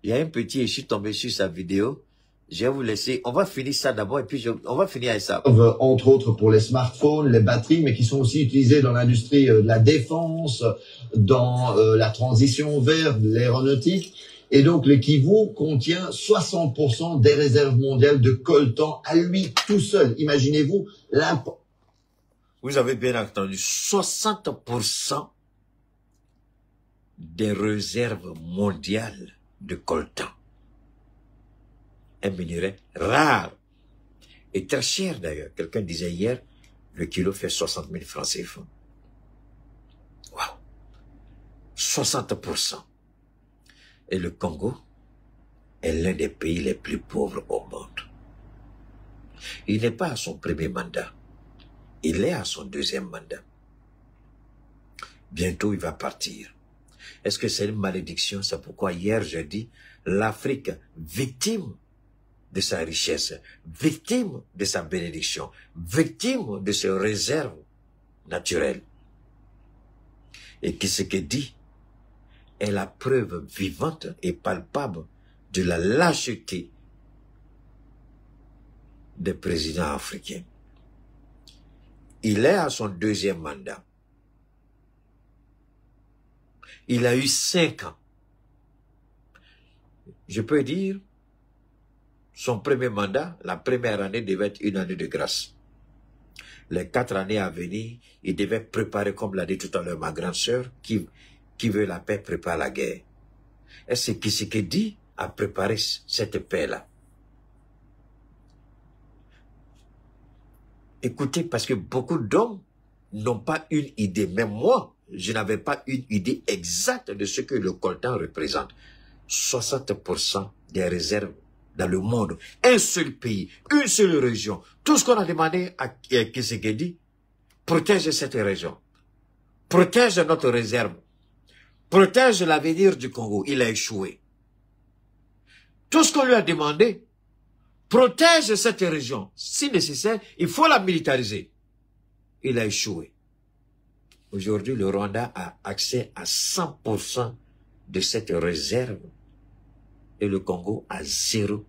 Il y a un petit, je suis tombé sur sa vidéo. Je vais vous laisser, on va finir ça d'abord et puis on va finir avec ça. Entre autres pour les smartphones, les batteries, mais qui sont aussi utilisées dans l'industrie de la défense, dans la transition vers l'aéronautique. Et donc le Kivu contient 60% des réserves mondiales de coltan à lui tout seul. Imaginez-vous l'impact. Vous avez bien entendu, 60% des réserves mondiales de coltan. Un minerai rare et très cher d'ailleurs. Quelqu'un disait hier, le kilo fait 60 000 francs CFA. Waouh! 60%. Et le Congo est l'un des pays les plus pauvres au monde. Il n'est pas à son premier mandat. Il est à son deuxième mandat. Bientôt, il va partir. Est-ce que c'est une malédiction? C'est pourquoi hier, j'ai dit, l'Afrique, victime de sa richesse, victime de sa bénédiction, victime de ses réserves naturelles. Et Tshisekedi est la preuve vivante et palpable de la lâcheté des présidents africains. Il est à son 2e mandat. Il a eu 5 ans. Je peux dire, son premier mandat, la première année devait être une année de grâce. Les 4 années à venir, il devait préparer, comme l'a dit tout à l'heure ma grande sœur, qui veut la paix prépare la guerre. Et c'est Tshisekedi a préparé cette paix-là. Écoutez, parce que beaucoup d'hommes n'ont pas une idée. Même moi, je n'avais pas une idée exacte de ce que le coltan représente. 60% des réserves dans le monde. Un seul pays, une seule région. Tout ce qu'on a demandé à Tshisekedi, protège cette région. Protège notre réserve. Protège l'avenir du Congo. Il a échoué. Tout ce qu'on lui a demandé, protège cette région. Si nécessaire, il faut la militariser. Il a échoué. Aujourd'hui, le Rwanda a accès à 100% de cette réserve et le Congo à 0%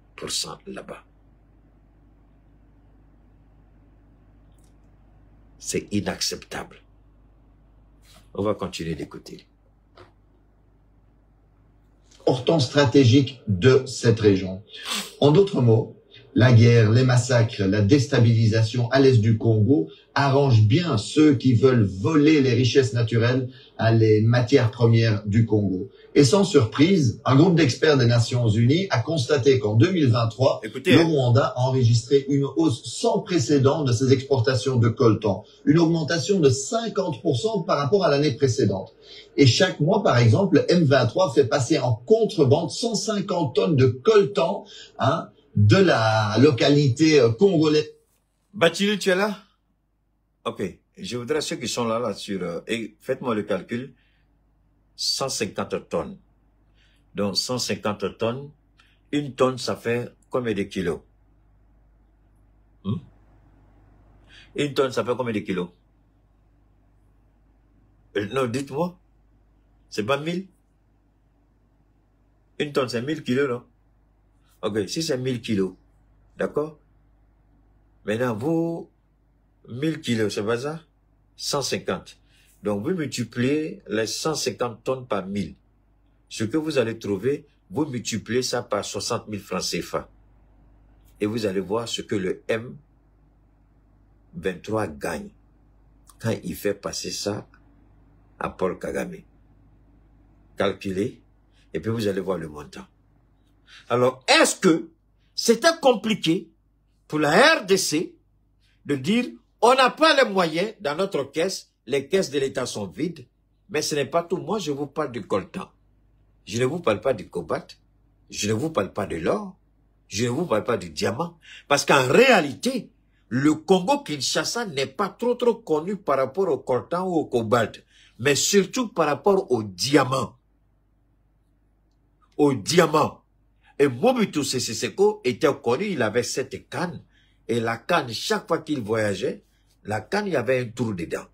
là-bas. C'est inacceptable. On va continuer d'écouter. Importance stratégique de cette région. En d'autres mots, la guerre, les massacres, la déstabilisation à l'est du Congo arrangent bien ceux qui veulent voler les richesses naturelles à les matières premières du Congo. Et sans surprise, un groupe d'experts des Nations Unies a constaté qu'en 2023, le Rwanda a enregistré une hausse sans précédent de ses exportations de coltan, une augmentation de 50% par rapport à l'année précédente. Et chaque mois, par exemple, M23 fait passer en contrebande 150 tonnes de coltan, de la localité congolaise. Bachili, tu es là? Ok. Je voudrais ceux qui sont là sur... et faites-moi le calcul. 150 tonnes. Donc 150 tonnes. Une tonne, ça fait combien de kilos? Une tonne, ça fait combien de kilos? Non, dites-moi. C'est pas 1000? Une tonne, c'est 1000 kilos, non? Ok, si c'est 1000 kilos, d'accord? Maintenant, vous, 1000 kilos, c'est pas ça? 150. Donc, vous multipliez les 150 tonnes par 1000. Ce que vous allez trouver, vous multipliez ça par 60 000 francs CFA. Et vous allez voir ce que le M23 gagne quand il fait passer ça à Paul Kagame. Calculez, et puis vous allez voir le montant. Alors, est-ce que c'était compliqué pour la RDC de dire, on n'a pas les moyens dans notre caisse, les caisses de l'État sont vides, mais ce n'est pas tout. Moi, je vous parle du coltan. Je ne vous parle pas du cobalt, je ne vous parle pas de l'or, je ne vous parle pas du diamant. Parce qu'en réalité, le Congo-Kinshasa n'est pas trop connu par rapport au coltan ou au cobalt, mais surtout par rapport au diamant. Au diamant. Et Mobutu Sese Seko était connu, il avait cette canne. Et la canne, chaque fois qu'il voyageait, la canne, il y avait un trou dedans.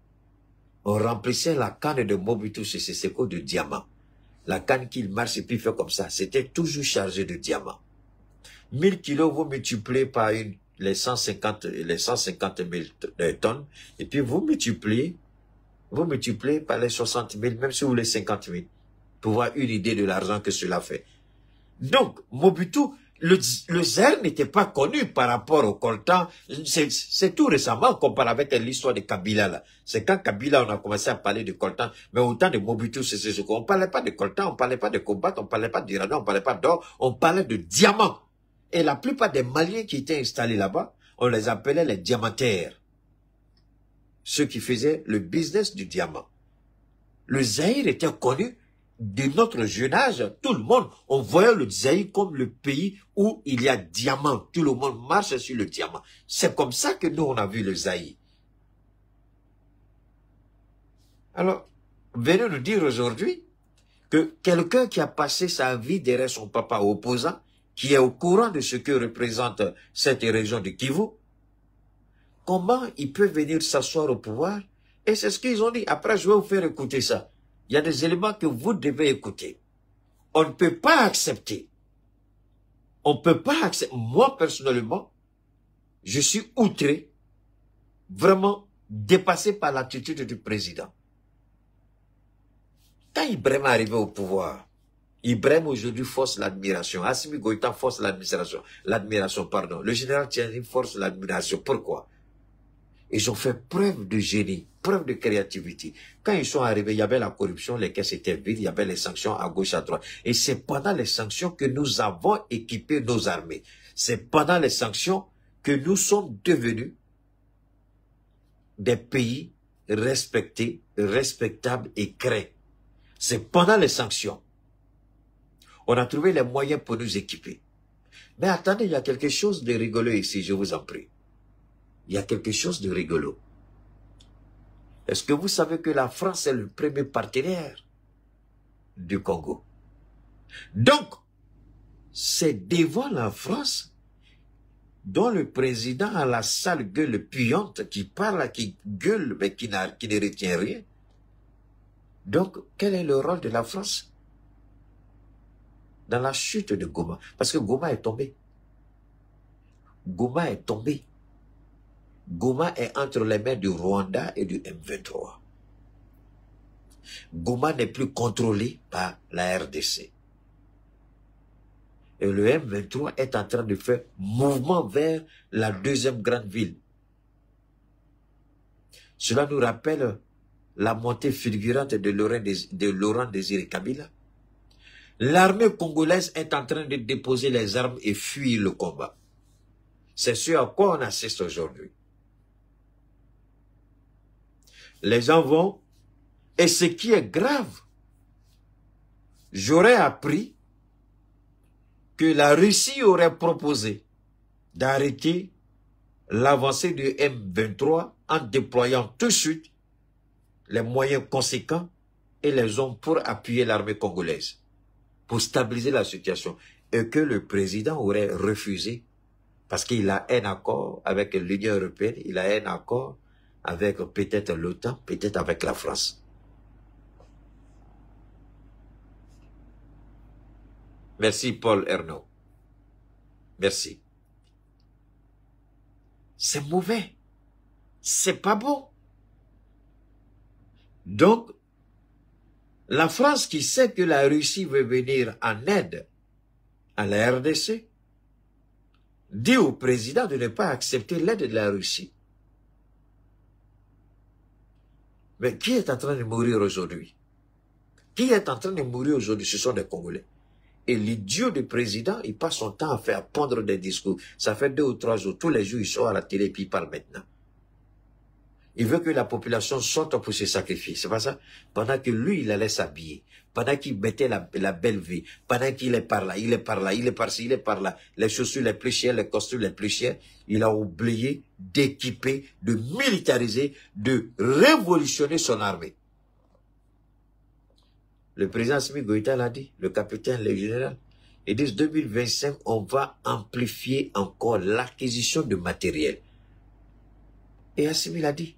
On remplissait la canne de Mobutu Sese Seko de diamants. La canne qu'il marche et puis fait comme ça, c'était toujours chargé de diamants. 1000 kilos, vous multipliez par les 150 000 tonnes, et puis vous multipliez par les 60 000, même si vous voulez 50 000, pour voir une idée de l'argent que cela fait. Donc, Mobutu, le Zaire n'était pas connu par rapport au coltan. C'est tout récemment comparé avec l'histoire de Kabila là. C'est quand Kabila on a commencé à parler de coltan. Mais au temps de Mobutu, c'est ce qu'on parlait pas de coltan, on parlait pas de cobalt, on parlait pas d'uranium, on parlait pas d'or, on parlait de diamants. Et la plupart des Maliens qui étaient installés là-bas, on les appelait les diamantaires. Ceux qui faisaient le business du diamant. Le Zaïre était connu de notre jeune âge. Tout le monde, on voyait le Zaïre comme le pays où il y a diamant. Tout le monde marche sur le diamant. C'est comme ça que nous, on a vu le Zaïre. Alors, venez nous dire aujourd'hui que quelqu'un qui a passé sa vie derrière son papa opposant, qui est au courant de ce que représente cette région de Kivu, comment il peut venir s'asseoir au pouvoir? Et c'est ce qu'ils ont dit. Après, je vais vous faire écouter ça. Il y a des éléments que vous devez écouter. On ne peut pas accepter. On ne peut pas accepter. Moi, personnellement, je suis outré. Vraiment, dépassés par l'attitude du président. Quand Ibrahim est arrivé au pouvoir, Ibrahim aujourd'hui force l'admiration. Assimi Goïta force l'admiration. Le général Tiani force l'admiration. Pourquoi? Ils ont fait preuve de génie, preuve de créativité. Quand ils sont arrivés, il y avait la corruption, les caisses étaient vides, il y avait les sanctions à gauche, à droite. Et c'est pendant les sanctions que nous avons équipé nos armées. C'est pendant les sanctions que nous sommes devenus des pays respectés, respectables et créés. C'est pendant les sanctions. On a trouvé les moyens pour nous équiper. Mais attendez, il y a quelque chose de rigolo ici, je vous en prie. Il y a quelque chose de rigolo. Est-ce que vous savez que la France est le premier partenaire du Congo? Donc, c'est devant la France dont le président a la sale gueule puante qui parle, qui gueule, mais qui ne retient rien. Donc, quel est le rôle de la France dans la chute de Goma? Parce que Goma est tombé. Goma est tombé. Goma est entre les mains du Rwanda et du M23. Goma n'est plus contrôlé par la RDC. Et le M23 est en train de faire mouvement vers la deuxième grande ville. Cela nous rappelle la montée fulgurante de Laurent Désiré Kabila. L'armée congolaise est en train de déposer les armes et fuir le combat. C'est ce à quoi on assiste aujourd'hui. Les gens vont, et ce qui est grave, j'aurais appris que la Russie aurait proposé d'arrêter l'avancée du M23 en déployant tout de suite les moyens conséquents et les hommes pour appuyer l'armée congolaise, pour stabiliser la situation, et que le président aurait refusé parce qu'il a un accord avec l'Union européenne, il a un accord avec peut-être l'OTAN, peut-être avec la France. Merci Paul Ernaud. Merci. C'est mauvais. C'est pas bon. Donc, la France qui sait que la Russie veut venir en aide à la RDC, dit au président de ne pas accepter l'aide de la Russie. Mais qui est en train de mourir aujourd'hui? Qui est en train de mourir aujourd'hui? Ce sont des Congolais. Et l'idiot du président, il passe son temps à faire pondre des discours. Ça fait 2 ou 3 jours. Tous les jours, ils sont à la télé et puis ils parlent maintenant. Il veut que la population sorte pour se sacrifier. C'est pas ça? Pendant que lui, il allait s'habiller. Pendant qu'il mettait la belle vie. Pendant qu'il est par là, il est par là, il est par-ci, il est par là. Les chaussures les plus chères, les costumes les plus chers. Il a oublié d'équiper, de militariser, de révolutionner son armée. Le président Assimi Goïta l'a dit, le capitaine, le général. Ils disent 2025, on va amplifier encore l'acquisition de matériel. Et Assimi l'a dit.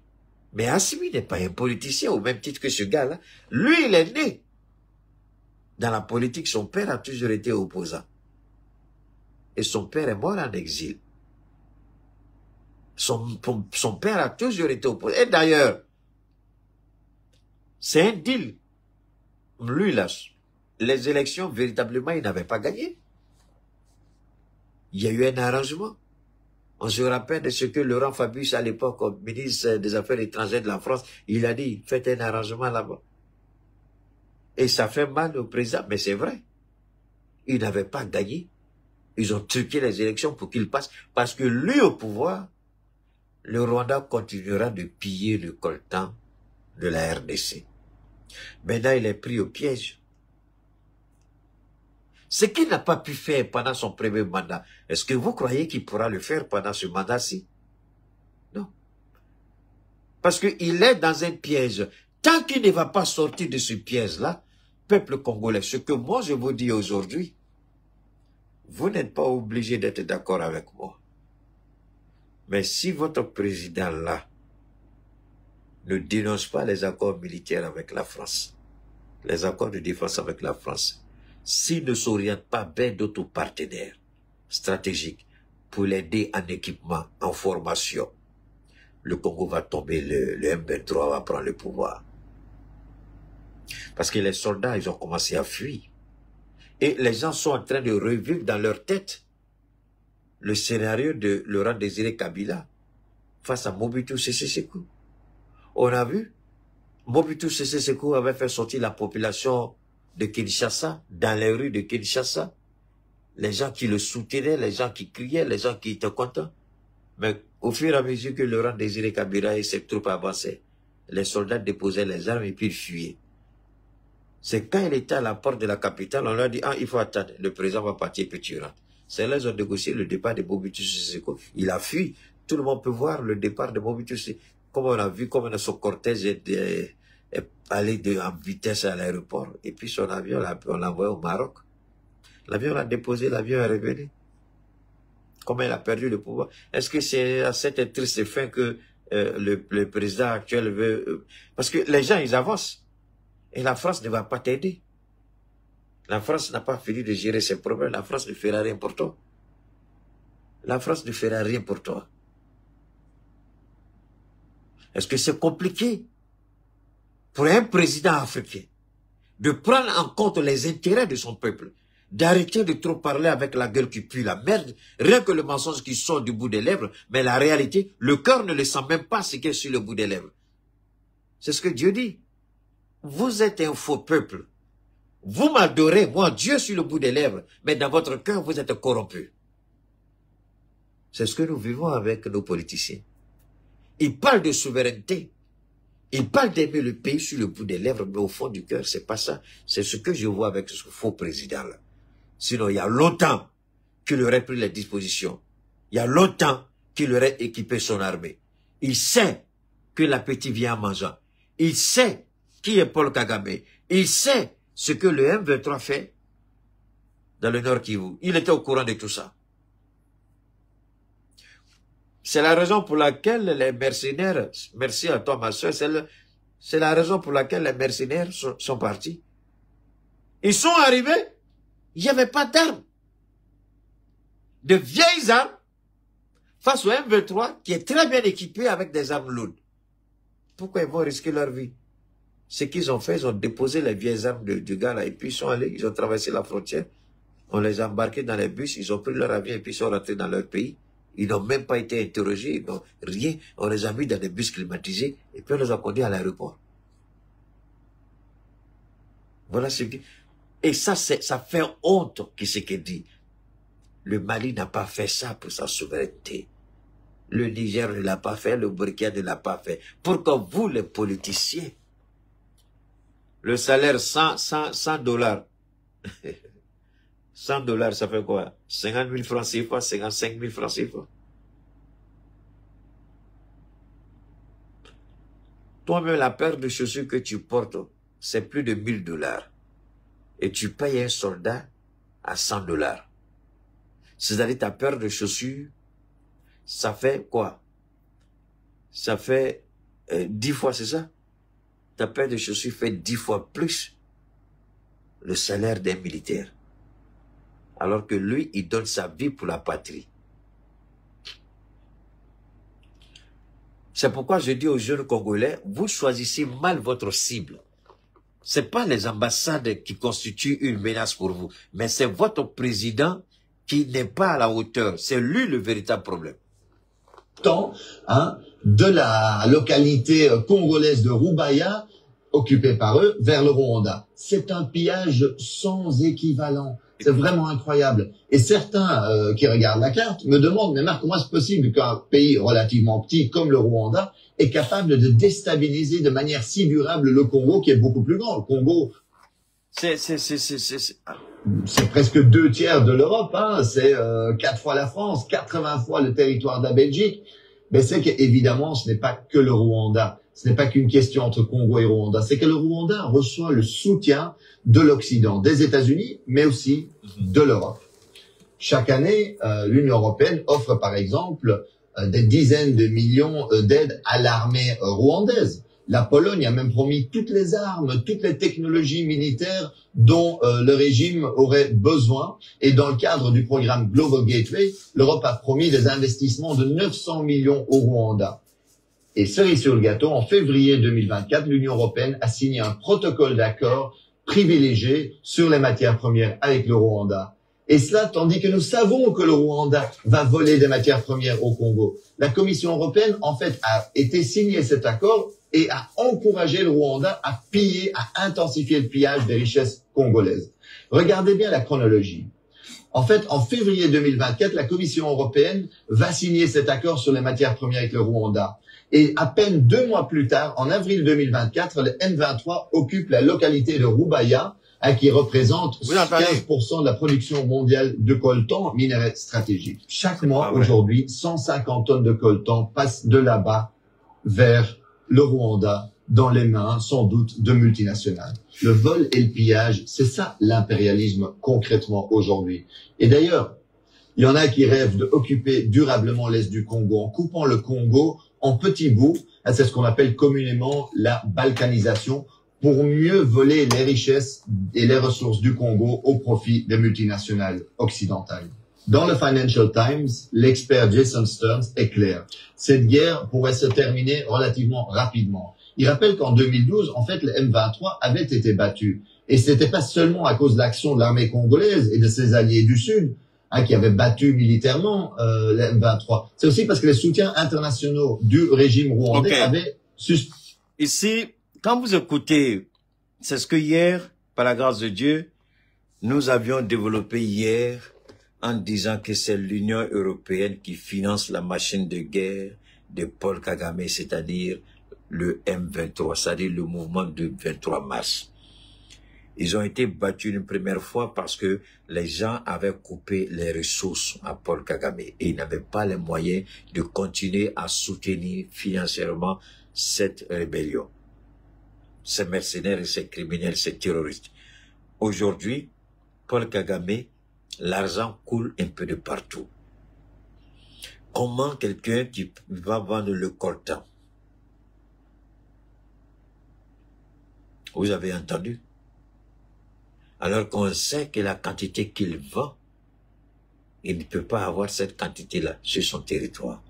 Mais Assimi n'est pas un politicien au même titre que ce gars-là. Lui, il est né dans la politique. Son père a toujours été opposant. Et son père est mort en exil. Son père a toujours été opposant. Et d'ailleurs, c'est un deal. Lui, là, les élections, véritablement, il n'avait pas gagné. Il y a eu un arrangement. On se rappelle de ce que Laurent Fabius, à l'époque, comme ministre des Affaires étrangères de la France, il a dit, faites un arrangement là-bas. Et ça fait mal au président, mais c'est vrai. Il n'avait pas gagné. Ils ont truqué les élections pour qu'il passe. Parce que lui, au pouvoir, le Rwanda continuera de piller le coltan de la RDC. Maintenant, il est pris au piège. Ce qu'il n'a pas pu faire pendant son premier mandat, est-ce que vous croyez qu'il pourra le faire pendant ce mandat-ci? Non. Parce qu'il est dans un piège. Tant qu'il ne va pas sortir de ce piège-là, peuple congolais, ce que moi je vous dis aujourd'hui, vous n'êtes pas obligé d'être d'accord avec moi. Mais si votre président-là ne dénonce pas les accords militaires avec la France, les accords de défense avec la France, s'il ne s'oriente pas vers d'autres partenaires stratégiques pour l'aider en équipement, en formation, le Congo va tomber, le M23 va prendre le pouvoir. Parce que les soldats, ils ont commencé à fuir. Et les gens sont en train de revivre dans leur tête le scénario de Laurent Désiré Kabila face à Mobutu Sese Seko. On a vu, Mobutu Sese Seko avait fait sortir la population de Kinshasa, dans les rues de Kinshasa. Les gens qui le soutenaient, les gens qui criaient, les gens qui étaient contents. Mais au fur et à mesure que Laurent Désiré Kabila et ses troupes avançaient, les soldats déposaient les armes et puis ils fuyaient. C'est quand il était à la porte de la capitale, on leur a dit, ah, il faut attendre, le président va partir, puis tu rentres. C'est là qu'ils ont négocié le départ de Mobutu Sese Seko. Il a fui. Tout le monde peut voir le départ de Mobutu Sese Seko. Comme on a vu, comme son cortège est allé en vitesse à l'aéroport. Et puis son avion, on l'a envoyé au Maroc. L'avion l'a déposé, l'avion est revenu. Comment il a perdu le pouvoir? Est-ce que c'est à cette triste fin que le président actuel veut... parce que les gens, ils avancent. Et la France ne va pas t'aider. La France n'a pas fini de gérer ses problèmes. La France ne fera rien pour toi. La France ne fera rien pour toi. Est-ce que c'est compliqué pour un président africain de prendre en compte les intérêts de son peuple, d'arrêter de trop parler avec la gueule qui pue la merde, rien que le mensonge qui sort du bout des lèvres, mais la réalité, le cœur ne le sent même pas ce qui est sur le bout des lèvres. C'est ce que Dieu dit. Vous êtes un faux peuple. Vous m'adorez, moi, Dieu sur le bout des lèvres, mais dans votre cœur, vous êtes corrompu. C'est ce que nous vivons avec nos politiciens. Ils parlent de souveraineté. Ils parlent d'aimer le pays sur le bout des lèvres, mais au fond du cœur, c'est pas ça. C'est ce que je vois avec ce faux président-là. Sinon, il y a longtemps qu'il aurait pris les dispositions. Il y a longtemps qu'il aurait équipé son armée. Il sait que l'appétit vient en mangeant. Il sait qui est Paul Kagame. Il sait ce que le M23 fait dans le Nord Kivu. Il était au courant de tout ça. C'est la raison pour laquelle les mercenaires, merci à toi ma soeur, c'est la raison pour laquelle les mercenaires sont partis. Ils sont arrivés, il n'y avait pas d'armes. De vieilles armes, face au M23 qui est très bien équipé avec des armes lourdes. Pourquoi ils vont risquer leur vie? Ce qu'ils ont fait, ils ont déposé les vieilles armes du gars là, et puis ils sont allés, ils ont traversé la frontière, on les a embarqués dans les bus, ils ont pris leur avion et puis ils sont rentrés dans leur pays. Ils n'ont même pas été interrogés, ils n'ont rien. On les a mis dans des bus climatisés et puis on les a conduits à l'aéroport. Voilà ce que... Et ça fait honte que ce qu'il dit. Le Mali n'a pas fait ça pour sa souveraineté. Le Niger ne l'a pas fait, le Burkina ne l'a pas fait. Pourquoi vous, les politiciens, le salaire 100 $, 100 $, ça fait quoi? 50 000 francs CFA, 55 000 francs CFA. Toi-même, la paire de chaussures que tu portes, c'est plus de 1 000 $. Et tu payes un soldat à 100 $. C'est-à-dire ta paire de chaussures, ça fait quoi? Ça fait 10 fois, c'est ça? Ta paire de chaussures fait 10 fois plus le salaire d'un militaire. Alors que lui, il donne sa vie pour la patrie. C'est pourquoi je dis aux jeunes Congolais, vous choisissez mal votre cible. Ce n'est pas les ambassades qui constituent une menace pour vous, mais c'est votre président qui n'est pas à la hauteur. C'est lui le véritable problème. De la localité congolaise de Rubaya, occupée par eux, vers le Rwanda. C'est un pillage sans équivalent. C'est vraiment incroyable. Et certains qui regardent la carte me demandent, mais Marc, comment est-ce possible qu'un pays relativement petit comme le Rwanda est capable de déstabiliser de manière si durable le Congo, qui est beaucoup plus grand? Le Congo, c'est presque 2/3 de l'Europe, hein. C'est 4 fois la France, 80 fois le territoire de la Belgique. Mais c'est qu'évidemment, ce n'est pas que le Rwanda. Ce n'est pas qu'une question entre Congo et Rwanda. C'est que le Rwanda reçoit le soutien de l'Occident, des États-Unis, mais aussi de l'Europe. Chaque année, l'Union européenne offre par exemple des dizaines de millions d'aides à l'armée rwandaise. La Pologne a même promis toutes les armes, toutes les technologies militaires dont le régime aurait besoin. Et dans le cadre du programme Global Gateway, l'Europe a promis des investissements de 900 millions au Rwanda. Et cerise sur le gâteau, en février 2024, l'Union européenne a signé un protocole d'accord privilégié sur les matières premières avec le Rwanda. Et cela tandis que nous savons que le Rwanda va voler des matières premières au Congo. La Commission européenne, en fait, a été signé cet accord et a encouragé le Rwanda à piller, à intensifier le pillage des richesses congolaises. Regardez bien la chronologie. En fait, en février 2024, la Commission européenne va signer cet accord sur les matières premières avec le Rwanda. Et à peine 2 mois plus tard, en avril 2024, le M23 occupe la localité de Rubaya, qui représente 15% de la production mondiale de coltan, minerai stratégique. Chaque mois, aujourd'hui, 150 tonnes de coltan passent de là-bas vers le Rwanda, dans les mains, sans doute, de multinationales. Le vol et le pillage, c'est ça l'impérialisme concrètement aujourd'hui. Et d'ailleurs, il y en a qui rêvent d'occuper durablement l'Est du Congo en coupant le Congo en petits bouts. C'est ce qu'on appelle communément la balkanisation, pour mieux voler les richesses et les ressources du Congo au profit des multinationales occidentales. Dans le Financial Times, l'expert Jason Stearns est clair. Cette guerre pourrait se terminer relativement rapidement. Il rappelle qu'en 2012, en fait, le M23 avait été battu. Et c'était pas seulement à cause de l'action de l'armée congolaise et de ses alliés du Sud, qui avaient battu militairement le M23. C'est aussi parce que les soutiens internationaux du régime rwandais avaient Ici, quand vous écoutez, c'est ce que hier, par la grâce de Dieu, nous avions développé hier en disant que c'est l'Union européenne qui finance la machine de guerre de Paul Kagame, c'est-à-dire le M23, c'est-à-dire le mouvement du 23 mars. Ils ont été battus une première fois parce que les gens avaient coupé les ressources à Paul Kagame et ils n'avaient pas les moyens de continuer à soutenir financièrement cette rébellion. Ces mercenaires et ces criminels, ces terroristes. Aujourd'hui, Paul Kagame, l'argent coule un peu de partout. Comment quelqu'un qui va vendre le coltan? Vous avez entendu? Alors qu'on sait que la quantité qu'il vend, il ne peut pas avoir cette quantité-là sur son territoire.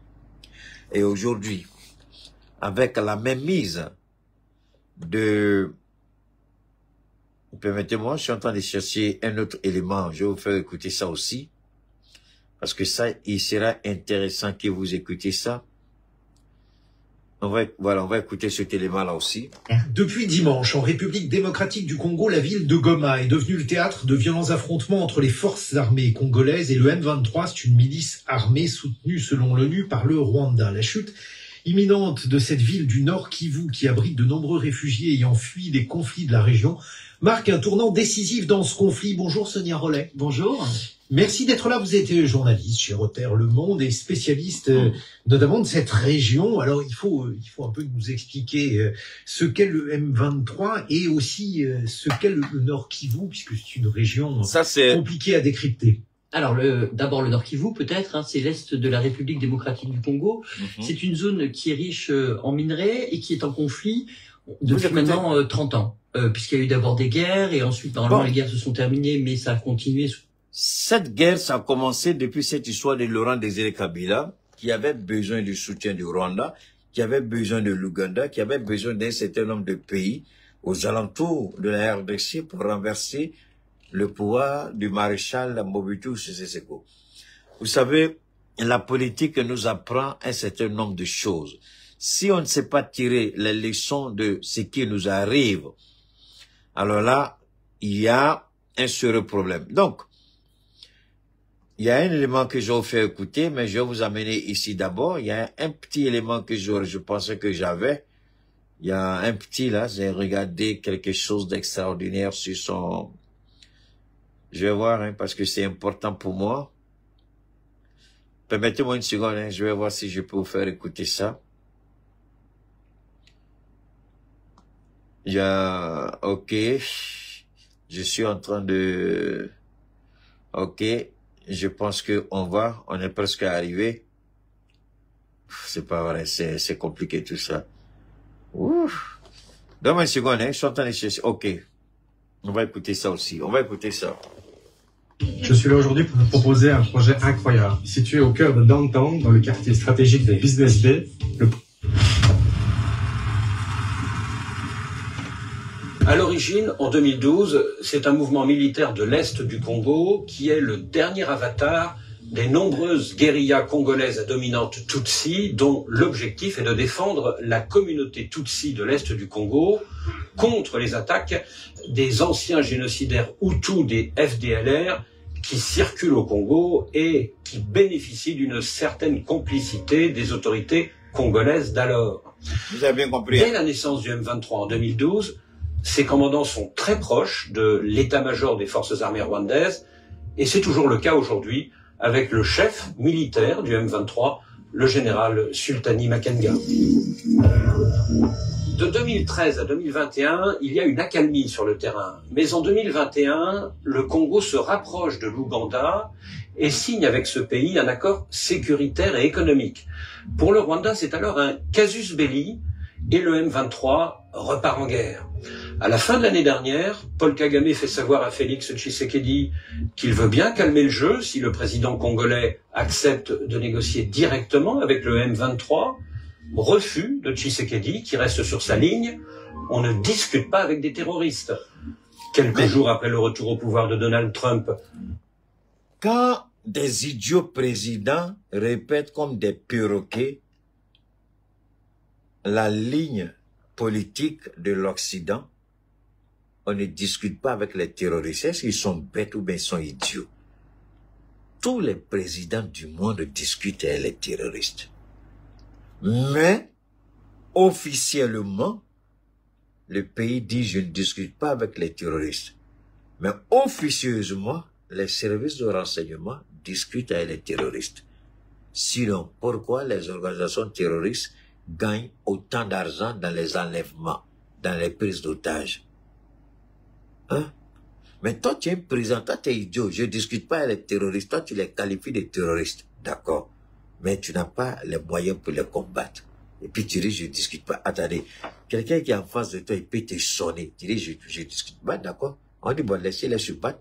Et aujourd'hui, avec la même mise de... Permettez-moi, je suis en train de chercher un autre élément. Je vais vous faire écouter ça aussi. Parce que ça, il sera intéressant que vous écoutez ça. On va écouter cet élément-là aussi. Depuis dimanche, en République démocratique du Congo, la ville de Goma est devenue le théâtre de violents affrontements entre les forces armées congolaises et le M23. C'est une milice armée soutenue, selon l'ONU, par le Rwanda. La chute imminente de cette ville du Nord Kivu, qui abrite de nombreux réfugiés ayant fui les conflits de la région, marque un tournant décisif dans ce conflit. Bonjour Sonia Rollet. Bonjour. Merci d'être là. Vous êtes journaliste chez Reuters Le Monde et spécialiste notamment de cette région. Alors il faut un peu nous expliquer ce qu'est le M23 et aussi ce qu'est le Nord Kivu, puisque c'est une région compliquée à décrypter. Alors d'abord le Nord Kivu peut-être, c'est l'est de la République démocratique du Congo. C'est une zone qui est riche en minerais et qui est en conflit depuis maintenant 30 ans. Puisqu'il y a eu d'abord des guerres et ensuite normalement les guerres se sont terminées, mais ça a continué. Cette guerre, ça a commencé depuis cette histoire de Laurent Désiré Kabila, qui avait besoin du soutien du Rwanda, qui avait besoin de l'Ouganda, qui avait besoin d'un certain nombre de pays aux alentours de la RDC pour renverser le pouvoir du maréchal Mobutu Sese Seko. Vous savez, la politique nous apprend un certain nombre de choses. Si on ne sait pas tirer les leçons de ce qui nous arrive, alors là, il y a un sérieux problème. Donc, il y a un élément que je vais vous faire écouter, mais je vais vous amener ici d'abord. Il y a un petit élément que je pensais que j'avais. Il y a un petit là, j'ai regardé quelque chose d'extraordinaire sur son... Je vais voir, parce que c'est important pour moi. Permettez-moi une seconde, je vais voir si je peux vous faire écouter ça. Il y a... Ok. Je suis en train de... Ok. Je pense que on est presque arrivé. C'est pas vrai, c'est compliqué tout ça. Ouf. Donne-moi une seconde, je suis en train de chercher. Ok. On va écouter ça aussi. On va écouter ça. Je suis là aujourd'hui pour vous proposer un projet incroyable. Situé au cœur de Downtown, dans le quartier stratégique des Business Bay, À l'origine, en 2012, c'est un mouvement militaire de l'Est du Congo qui est le dernier avatar des nombreuses guérillas congolaises à dominante Tutsi, dont l'objectif est de défendre la communauté Tutsi de l'Est du Congo contre les attaques des anciens génocidaires Hutus des FDLR qui circulent au Congo et qui bénéficient d'une certaine complicité des autorités congolaises d'alors. Vous avez bien compris. Dès la naissance du M23 en 2012, ces commandants sont très proches de l'état-major des forces armées rwandaises, et c'est toujours le cas aujourd'hui avec le chef militaire du M23, le général Sultani Makenga. De 2013 à 2021, il y a une accalmie sur le terrain. Mais en 2021, le Congo se rapproche de l'Ouganda et signe avec ce pays un accord sécuritaire et économique. Pour le Rwanda, c'est alors un casus belli et le M23 repart en guerre. À la fin de l'année dernière, Paul Kagame fait savoir à Félix Tshisekedi qu'il veut bien calmer le jeu si le président congolais accepte de négocier directement avec le M23. Refus de Tshisekedi qui reste sur sa ligne. On ne discute pas avec des terroristes. Quelques jours après le retour au pouvoir de Donald Trump. Quand des idiots présidents répètent comme des perroquets la ligne politique de l'Occident, on ne discute pas avec les terroristes. Est-ce qu'ils sont bêtes ou bien ils sont idiots? Tous les présidents du monde discutent avec les terroristes. Mais, officiellement, le pays dit « je ne discute pas avec les terroristes ». Mais officieusement, les services de renseignement discutent avec les terroristes. Sinon, pourquoi les organisations terroristes gagnent autant d'argent dans les enlèvements, dans les prises d'otages? Hein? Mais toi, tu es un président, toi, tu es idiot. Je ne discute pas avec les terroristes. Toi, tu les qualifies de terroristes. D'accord. Mais tu n'as pas les moyens pour les combattre. Et puis tu dis, je ne discute pas. Attendez, quelqu'un qui est en face de toi, il peut te sonner. Tu dis, je ne discute pas, d'accord. On dit, bon, laissez-les se battre.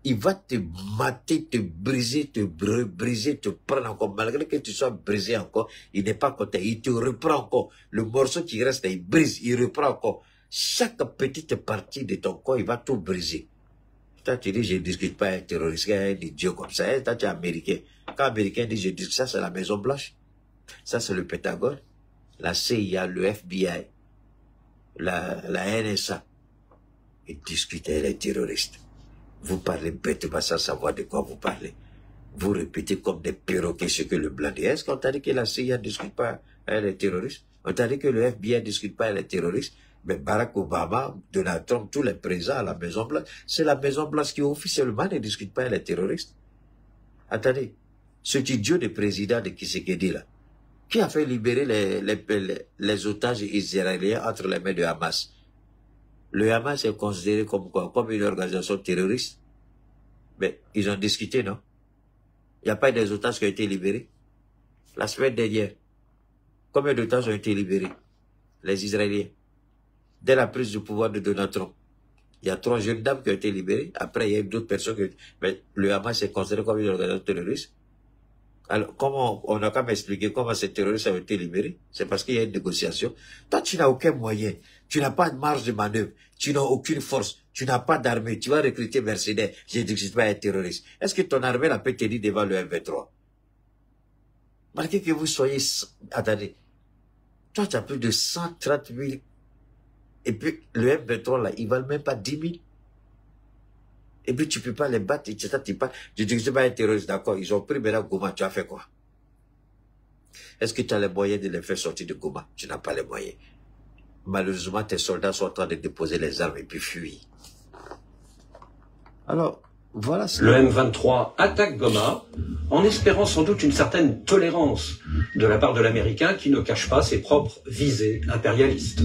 Il va te mater, te briser, te prendre encore. Malgré que tu sois brisé encore, il n'est pas content. Il te reprend encore. Le morceau qui reste, il brise, il reprend encore. Chaque petite partie de ton corps, il va tout briser. Toi, tu dis, je ne discute pas avec un terroriste, un idiot comme ça. Toi, tu es américain. Quand l'Américain dit, je discute, ça, c'est la Maison Blanche. Ça, c'est le Pentagone. La CIA, le FBI, la NSA. Ils discutent avec les terroristes. Vous parlez bêtement sans savoir de quoi vous parlez. Vous répétez comme des perroquets ce que le blanc dit. Est-ce qu'on t'a dit que la CIA ne discute pas avec les terroristes? On t'a dit que le FBI ne discute pas avec les terroristes? Mais Barack Obama, Donald Trump, tous les présidents à la Maison Blanche, c'est la Maison Blanche qui officiellement ne discute pas avec les terroristes. Attendez, cet idiot de président de Tshisekedi là, qui a fait libérer les otages israéliens entre les mains de Hamas? Le Hamas est considéré comme quoi? Comme une organisation terroriste. Mais ils ont discuté, non? Il n'y a pas des otages qui ont été libérés? La semaine dernière, combien d'otages ont été libérés? Les Israéliens. Dès la prise du pouvoir de Donald Trump. Il y a 3 jeunes dames qui ont été libérées. Après, il y a eu d'autres personnes qui... Mais le Hamas est considéré comme une organisation terroriste. Alors, comment, on a quand même expliqué comment ces terroristes ont été libérés? C'est parce qu'il y a une négociation. Toi, tu n'as aucun moyen. Tu n'as pas de marge de manœuvre. Tu n'as aucune force. Tu n'as pas d'armée. Tu vas recruter mercenaires. Je ne dis pas un terroriste. Est-ce que ton armée la peut tenir devant le M23? Malgré que vous soyez... Attendez. Toi, tu as plus de 130 000. Et puis, le M23, là, ils valent même pas 10 000. Et puis, tu peux pas les battre, etc. Je dis que c'est pas un terroriste, d'accord. Ils ont pris maintenant Goma, tu as fait quoi? Est-ce que tu as les moyens de les faire sortir de Goma? Tu n'as pas les moyens. Malheureusement, tes soldats sont en train de déposer les armes et puis fuir. Alors, voilà. Le M23 attaque Goma en espérant sans doute une certaine tolérance de la part de l'Américain qui ne cache pas ses propres visées impérialistes.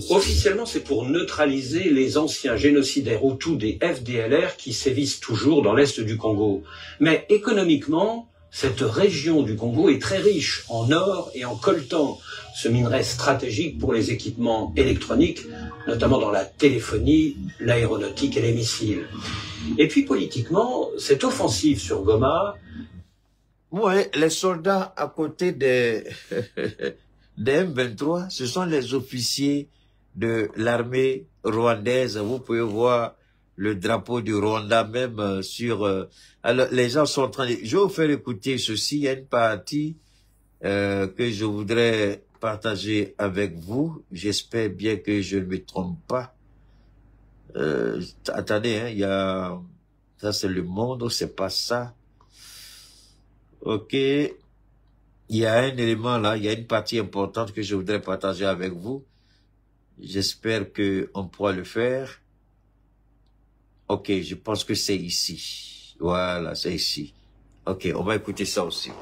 Officiellement, c'est pour neutraliser les anciens génocidaires Hutus des FDLR qui sévissent toujours dans l'est du Congo. Mais économiquement, cette région du Congo est très riche en or et en coltan, ce minerai stratégique pour les équipements électroniques, notamment dans la téléphonie, l'aéronautique et les missiles. Et puis politiquement, cette offensive sur Goma... Ouais, les soldats à côté des M23, ce sont les officiers de l'armée rwandaise. Vous pouvez voir le drapeau du Rwanda même sur... alors, les gens sont en train de... Je vais vous faire écouter ceci. Il y a une partie que je voudrais partager avec vous. J'espère bien que je ne me trompe pas. Attendez, hein, il y a... Ça, c'est Le Monde, c'est pas ça. Ok. Il y a un élément là, il y a une partie importante que je voudrais partager avec vous. J'espère qu'on pourra le faire. Ok, je pense que c'est ici. Voilà, c'est ici. Ok, on va écouter ça aussi.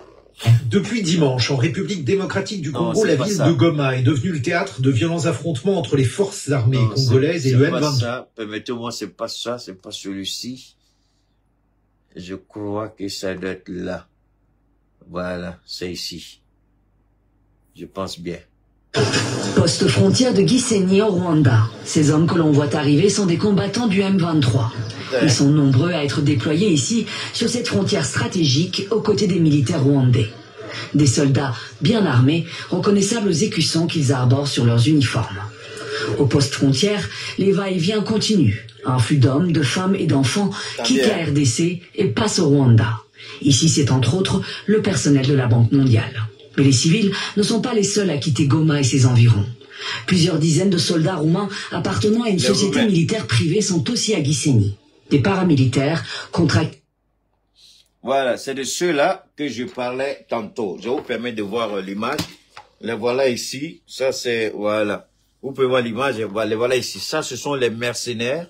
Depuis dimanche, en République démocratique du Congo, la ville de Goma est devenue le théâtre de violents affrontements entre les forces armées congolaises et le M23. Permettez-moi, c'est pas ça, c'est pas celui-ci. Je crois que ça doit être là. Voilà, c'est ici. Je pense bien. Poste frontière de Gisenyi au Rwanda. Ces hommes que l'on voit arriver sont des combattants du M23. Ils sont nombreux à être déployés ici, sur cette frontière stratégique, aux côtés des militaires rwandais. Des soldats bien armés, reconnaissables aux écussons qu'ils arborent sur leurs uniformes. Au poste frontière, les va-et-vient continuent. Un flux d'hommes, de femmes et d'enfants quittent la RDC et passent au Rwanda. Ici, c'est entre autres le personnel de la Banque mondiale. Mais les civils ne sont pas les seuls à quitter Goma et ses environs. Plusieurs dizaines de soldats roumains appartenant à une société militaire privée sont aussi à Gisenyi. Des paramilitaires contractent. Voilà, c'est de ceux-là que je parlais tantôt. Je vous permets de voir l'image. Les voilà ici. Ça, c'est... Voilà. Vous pouvez voir l'image. Les voilà ici. Ça, ce sont les mercenaires.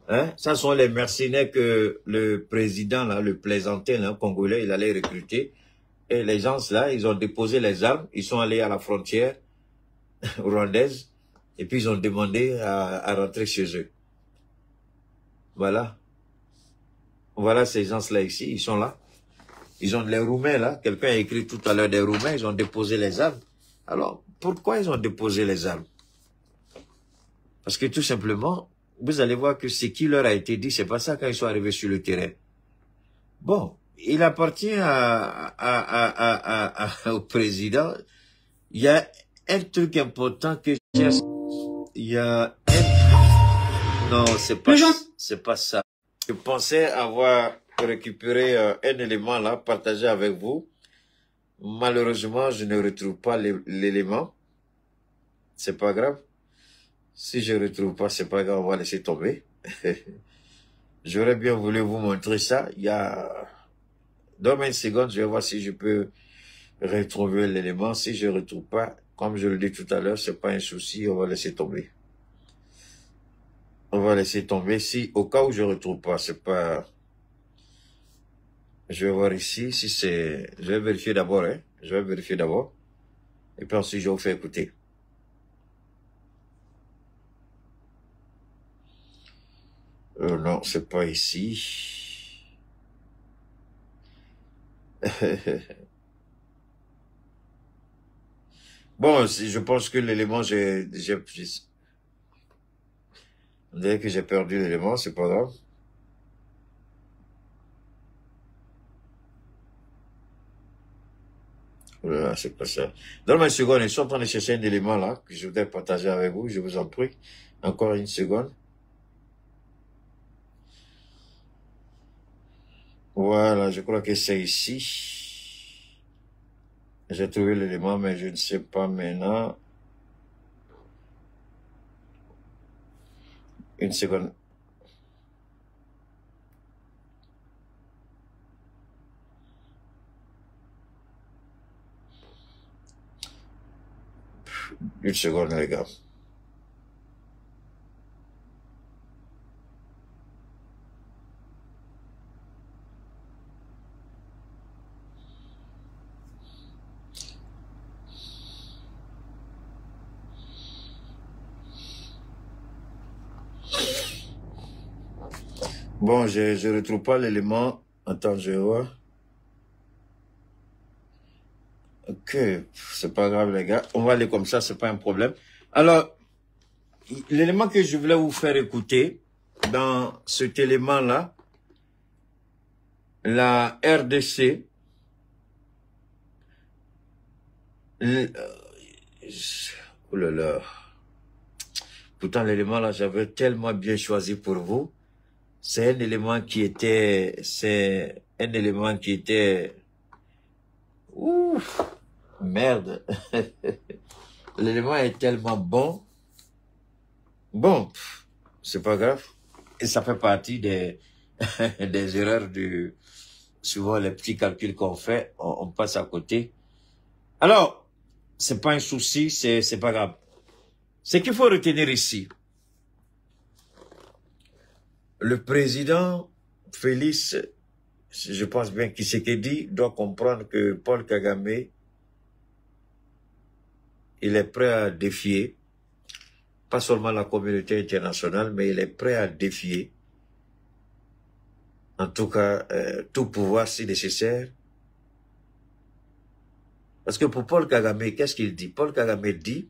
Hein? Ça sont les mercenaires que le président, là, le plaisantin, là, congolais, il allait recruter. Et les gens, là, ils ont déposé les armes. Ils sont allés à la frontière rwandaise. Et puis, ils ont demandé à rentrer chez eux. Voilà. Voilà ces gens-là ici. Ils sont là. Ils ont les Roumains, là. Quelqu'un a écrit tout à l'heure des Roumains. Ils ont déposé les armes. Alors, pourquoi ils ont déposé les armes? Parce que tout simplement, vous allez voir que ce qui leur a été dit, c'est pas ça quand ils sont arrivés sur le terrain. Bon, il appartient au président. Il y a un truc important que il y a un... Non, c'est pas ça. Je pensais avoir récupéré un élément là, partagé avec vous. Malheureusement, je ne retrouve pas l'élément. C'est pas grave. Si je ne retrouve pas, c'est pas grave, on va laisser tomber. J'aurais bien voulu vous montrer ça. Il y a... Donne-moi une seconde, je vais voir si je peux retrouver l'élément. Si je ne retrouve pas, comme je le dis tout à l'heure, c'est pas un souci, on va laisser tomber. On va laisser tomber. Si, au cas où je ne retrouve pas, c'est pas... Je vais voir ici, si c'est... Je vais vérifier d'abord, hein. Je vais vérifier d'abord. Et puis ensuite, je vous fais écouter. Non, c'est pas ici. Bon, je pense que l'élément, on dirait que j'ai perdu l'élément, c'est pas grave. Voilà, c'est pas ça. Donne-moi une seconde, je suis en train de chercher un élément là, que je voudrais partager avec vous, je vous en prie. Encore une seconde. Voilà, je crois que c'est ici. J'ai trouvé l'élément, mais je ne sais pas maintenant. Une seconde. Une seconde, les gars. Bon, je retrouve pas l'élément. Attends, je vois. Ok, c'est pas grave les gars. On va aller comme ça, c'est pas un problème. Alors, l'élément que je voulais vous faire écouter, dans cet élément-là, la RDC, Oh là là. Pourtant, l'élément là, j'avais tellement bien choisi pour vous. C'est un élément qui était... Ouf, merde. L'élément est tellement bon. Bon, c'est pas grave. Et ça fait partie des, des erreurs du... Souvent, les petits calculs qu'on fait, on passe à côté. Alors, c'est pas un souci, c'est pas grave. Ce qu'il faut retenir ici, le président Félix, je pense bien qu'il s'est dit, doit comprendre que Paul Kagame, il est prêt à défier, pas seulement la communauté internationale, mais il est prêt à défier, en tout cas, tout pouvoir si nécessaire. Parce que pour Paul Kagame, qu'est-ce qu'il dit? Paul Kagame dit,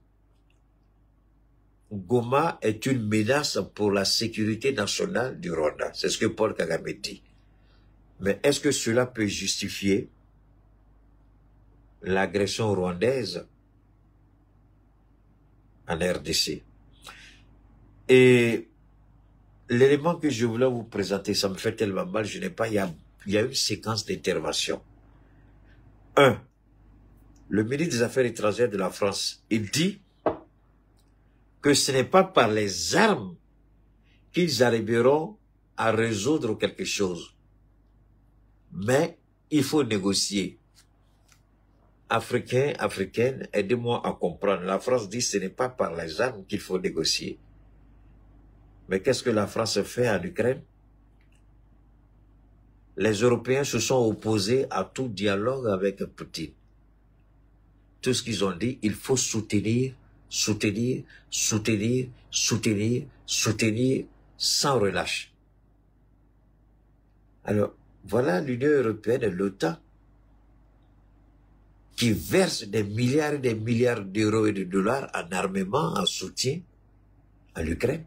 Goma est une menace pour la sécurité nationale du Rwanda. C'est ce que Paul Kagame dit. Mais est-ce que cela peut justifier l'agression rwandaise en RDC? Et l'élément que je voulais vous présenter, ça me fait tellement mal, je n'ai pas, il y a une séquence d'intervention. 1. Le ministre des Affaires étrangères de la France, il dit que ce n'est pas par les armes qu'ils arriveront à résoudre quelque chose. Mais il faut négocier. Africains, Africaines, aidez-moi à comprendre. La France dit que ce n'est pas par les armes qu'il faut négocier. Mais qu'est-ce que la France fait en Ukraine? Les Européens se sont opposés à tout dialogue avec Poutine. Tout ce qu'ils ont dit, il faut soutenir, soutenir, soutenir, soutenir, soutenir, sans relâche. Alors, voilà l'Union européenne et l'OTAN qui versent des milliards et des milliards d'euros et de dollars en armement, en soutien à l'Ukraine.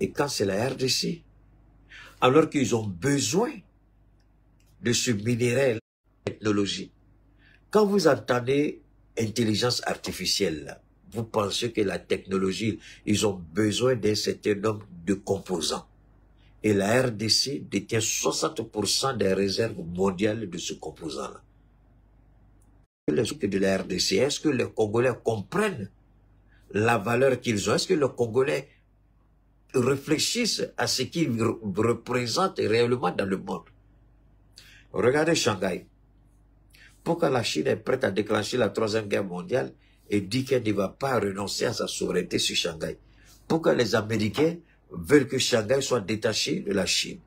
Et quand c'est la RDC, alors qu'ils ont besoin de ce minerai, technologie. Quand vous entendez intelligence artificielle, là, vous pensez que la technologie, ils ont besoin d'un certain nombre de composants. Et la RDC détient 60% des réserves mondiales de ce composant-là. Les trucs de la RDC, est-ce que les Congolais comprennent la valeur qu'ils ont? Est-ce que les Congolais réfléchissent à ce qu'ils représentent réellement dans le monde? Regardez Shanghai. Pourquoi la Chine est prête à déclencher la 3e guerre mondiale et dit qu'elle ne va pas renoncer à sa souveraineté sur Shanghai? Pourquoi les Américains veulent que Shanghai soit détaché de la Chine?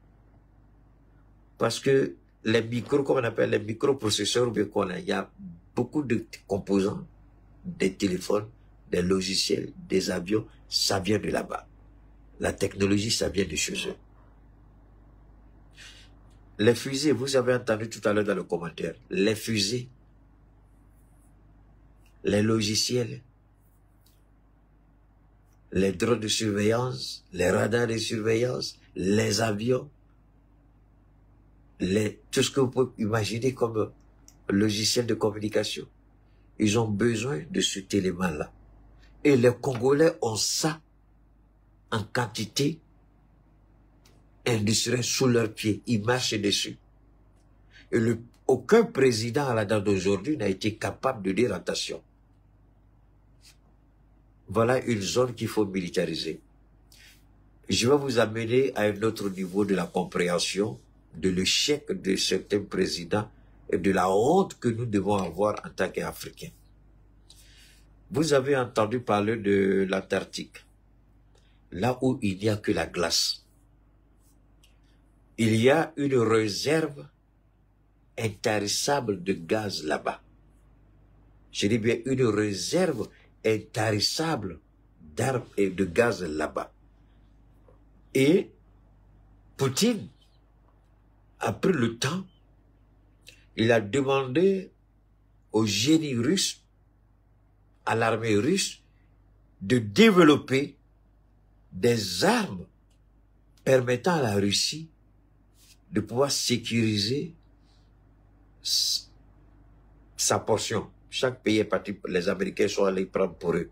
Parce que les micros, comme on appelle les microprocesseurs, il y a beaucoup de composants, des téléphones, des logiciels, des avions, ça vient de là-bas. La technologie, ça vient de chez eux. Les fusées, vous avez entendu tout à l'heure dans le commentaire, les fusées, les logiciels, les drones de surveillance, les radars de surveillance, les avions, tout ce que vous pouvez imaginer comme logiciel de communication. Ils ont besoin de cet élément-là. Et les Congolais ont ça en quantité industrielle sous leurs pieds. Ils marchent dessus. Et aucun président à la date d'aujourd'hui n'a été capable de dire attention. Voilà une zone qu'il faut militariser. Je vais vous amener à un autre niveau de la compréhension de l'échec de certains présidents et de la honte que nous devons avoir en tant qu'Africains. Vous avez entendu parler de l'Antarctique, là où il n'y a que la glace. Il y a une réserve intarissable de gaz là-bas. Je dis bien une réserve intarissable d'armes et de gaz là-bas. Et Poutine a pris le temps, il a demandé au génie russe, à l'armée russe, de développer des armes permettant à la Russie de pouvoir sécuriser sa portion. Chaque pays est parti, les Américains sont allés prendre pour eux.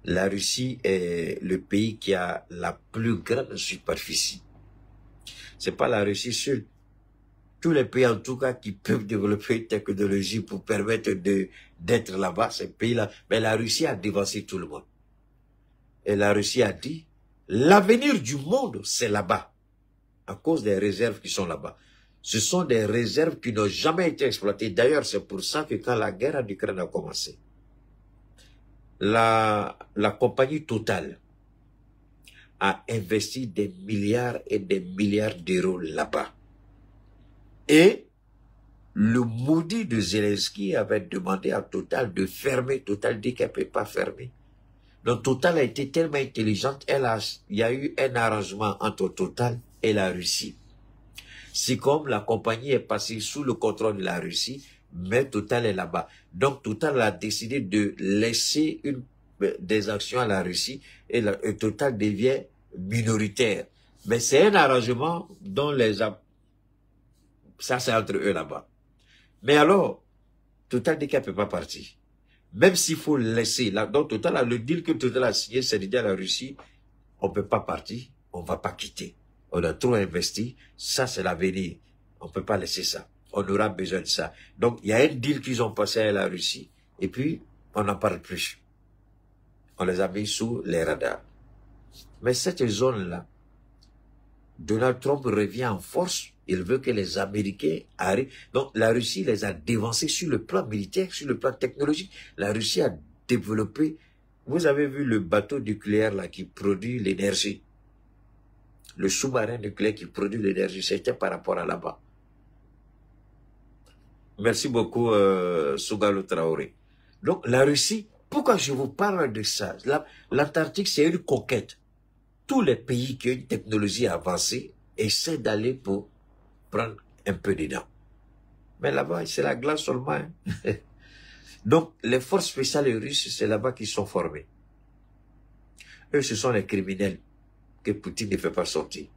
La Russie est le pays qui a la plus grande superficie. C'est pas la Russie seule. Tous les pays, en tout cas, qui peuvent développer une technologie pour permettre d'être là-bas, ces pays-là. Mais la Russie a dévancé tout le monde. Et la Russie a dit, l'avenir du monde, c'est là-bas. À cause des réserves qui sont là-bas. Ce sont des réserves qui n'ont jamais été exploitées. D'ailleurs, c'est pour ça que quand la guerre en Ukraine a commencé, la compagnie Total a investi des milliards et des milliards d'euros là-bas. Et le maudit de Zelensky avait demandé à Total de fermer. Total dit qu'elle ne peut pas fermer. Donc Total a été tellement intelligente, il y a eu un arrangement entre Total et la Russie. C'est comme la compagnie est passée sous le contrôle de la Russie, mais Total est là-bas. Donc Total a décidé de laisser des actions à la Russie et Total devient minoritaire. Mais c'est un arrangement dont ça c'est entre eux là-bas. Mais alors, Total dit qu'elle ne peut pas partir. Même s'il faut laisser, donc Total, le deal que Total a signé, c'est de dire à la Russie, on ne peut pas partir, on ne va pas quitter. On a trop investi, ça c'est l'avenir. On ne peut pas laisser ça. On aura besoin de ça. Donc il y a un deal qu'ils ont passé à la Russie, et puis on n'en parle plus. On les a mis sous les radars. Mais cette zone-là, Donald Trump revient en force. Il veut que les Américains arrivent. Donc la Russie les a dévancés sur le plan militaire, sur le plan technologique. La Russie a développé. Vous avez vu le bateau nucléaire là qui produit l'énergie. Le sous-marin nucléaire qui produit l'énergie, c'était par rapport à là-bas. Merci beaucoup, Sougalo Traoré. Donc, la Russie, pourquoi je vous parle de ça? L'Antarctique, c'est une conquête. Tous les pays qui ont une technologie avancée essaient d'aller pour prendre un peu dedans. Mais là-bas, c'est la glace seulement. Hein? Donc, les forces spéciales russes, c'est là-bas qu'ils sont formés. Eux, ce sont les criminels que Poutine ne fait pas sortir.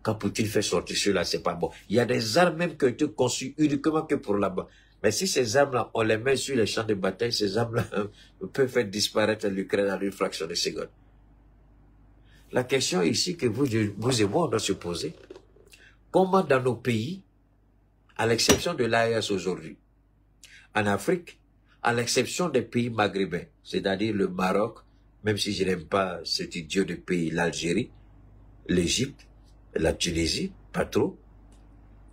Quand Poutine fait sortir ceux-là, c'est pas bon. Il y a des armes même qui ont été conçues uniquement que pour là-bas. Mais si ces armes-là, on les met sur les champs de bataille, ces armes-là peuvent faire disparaître l'Ukraine en une fraction de seconde. La question ici que vous et moi, on doit se poser, comment dans nos pays, à l'exception de l'AES aujourd'hui, en Afrique, à l'exception des pays maghrébins, c'est-à-dire le Maroc, même si je n'aime pas cet idiot de pays, l'Algérie, l'Égypte, la Tunisie, pas trop.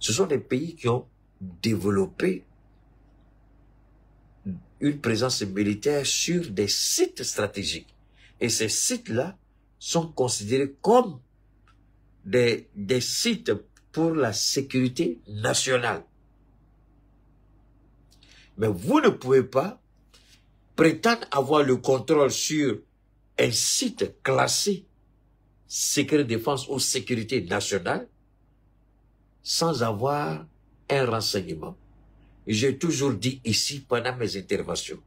Ce sont des pays qui ont développé une présence militaire sur des sites stratégiques. Et ces sites-là sont considérés comme des sites pour la sécurité nationale. Mais vous ne pouvez pas prétendre avoir le contrôle sur un site classé secret défense ou sécurité nationale sans avoir un renseignement. J'ai toujours dit ici pendant mes interventions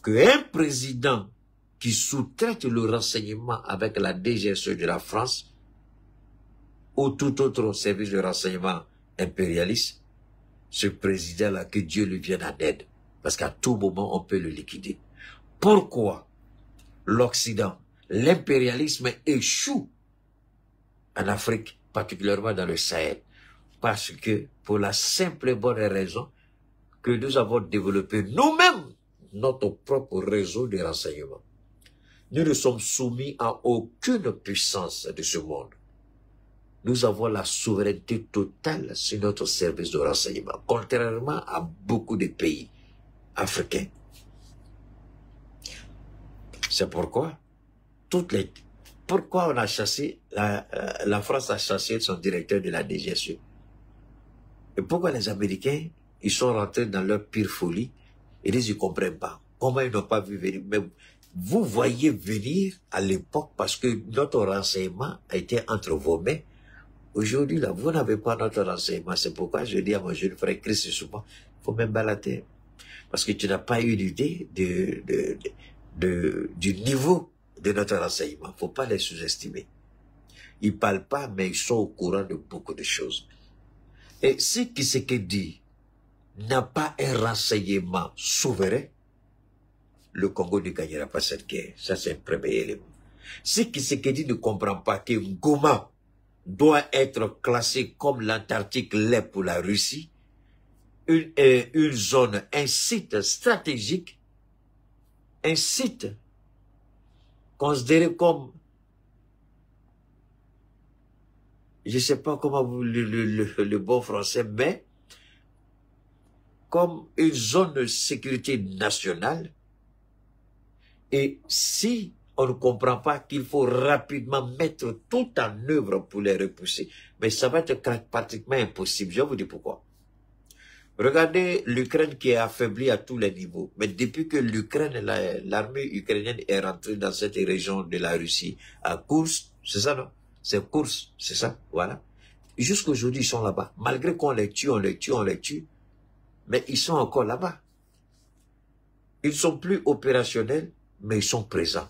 qu'un président qui sous-traite le renseignement avec la DGSE de la France ou tout autre service de renseignement impérialiste, ce président-là, que Dieu lui vienne en aide, parce qu'à tout moment on peut le liquider. Pourquoi l'Occident, l'impérialisme échoue en Afrique, particulièrement dans le Sahel? Parce que, pour la simple et bonne raison que nous avons développé nous-mêmes notre propre réseau de renseignement. Nous ne sommes soumis à aucune puissance de ce monde. Nous avons la souveraineté totale sur notre service de renseignement, contrairement à beaucoup de pays africains. C'est pourquoi pourquoi on a chassé, la France a chassé son directeur de la DGSE. Et pourquoi les Américains, ils sont rentrés dans leur pire folie, et ils ne comprennent pas. Comment ils n'ont pas vu venir? Mais vous voyez venir à l'époque parce que notre renseignement a été entre vos mains. Aujourd'hui, là, vous n'avez pas notre renseignement. C'est pourquoi je dis à mon jeune frère Christ souvent, il faut même balader. Parce que tu n'as pas eu l'idée du niveau de notre renseignement. Il ne faut pas les sous-estimer. Ils ne parlent pas, mais ils sont au courant de beaucoup de choses. Et ce qui dit n'a pas un renseignement souverain, le Congo ne gagnera pas cette guerre. Ça, c'est un premier élément. Si Tshisekedi ne comprend pas que Goma doit être classé comme l'Antarctique l'est pour la Russie, une zone, un site stratégique, un site considéré comme, je ne sais pas comment vous le bon français, mais comme une zone de sécurité nationale. Et si on ne comprend pas qu'il faut rapidement mettre tout en œuvre pour les repousser, mais ça va être pratiquement impossible. Je vais vous dire pourquoi. Regardez l'Ukraine qui est affaiblie à tous les niveaux. Mais depuis que l'Ukraine, l'armée ukrainienne est rentrée dans cette région de la Russie, à Kursk, c'est ça, non? C'est Kursk, c'est ça, voilà. Jusqu'aujourd'hui, ils sont là-bas. Malgré qu'on les tue, mais ils sont encore là-bas. Ils ne sont plus opérationnels, mais ils sont présents.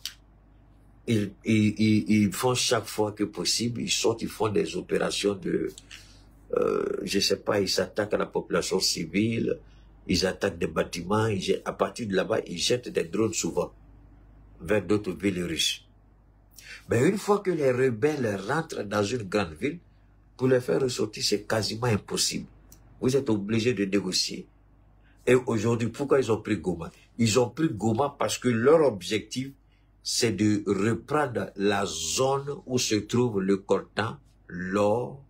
Ils font chaque fois que possible, ils sortent, ils font des opérations de, je ne sais pas, ils s'attaquent à la population civile, ils attaquent des bâtiments, à partir de là-bas, ils jettent des drones souvent vers d'autres villes russes. Mais une fois que les rebelles rentrent dans une grande ville, pour les faire ressortir, c'est quasiment impossible. Vous êtes obligés de négocier. Et aujourd'hui, pourquoi ils ont pris Goma? Ils ont pris Goma parce que leur objectif, c'est de reprendre la zone où se trouve le coltan, l'or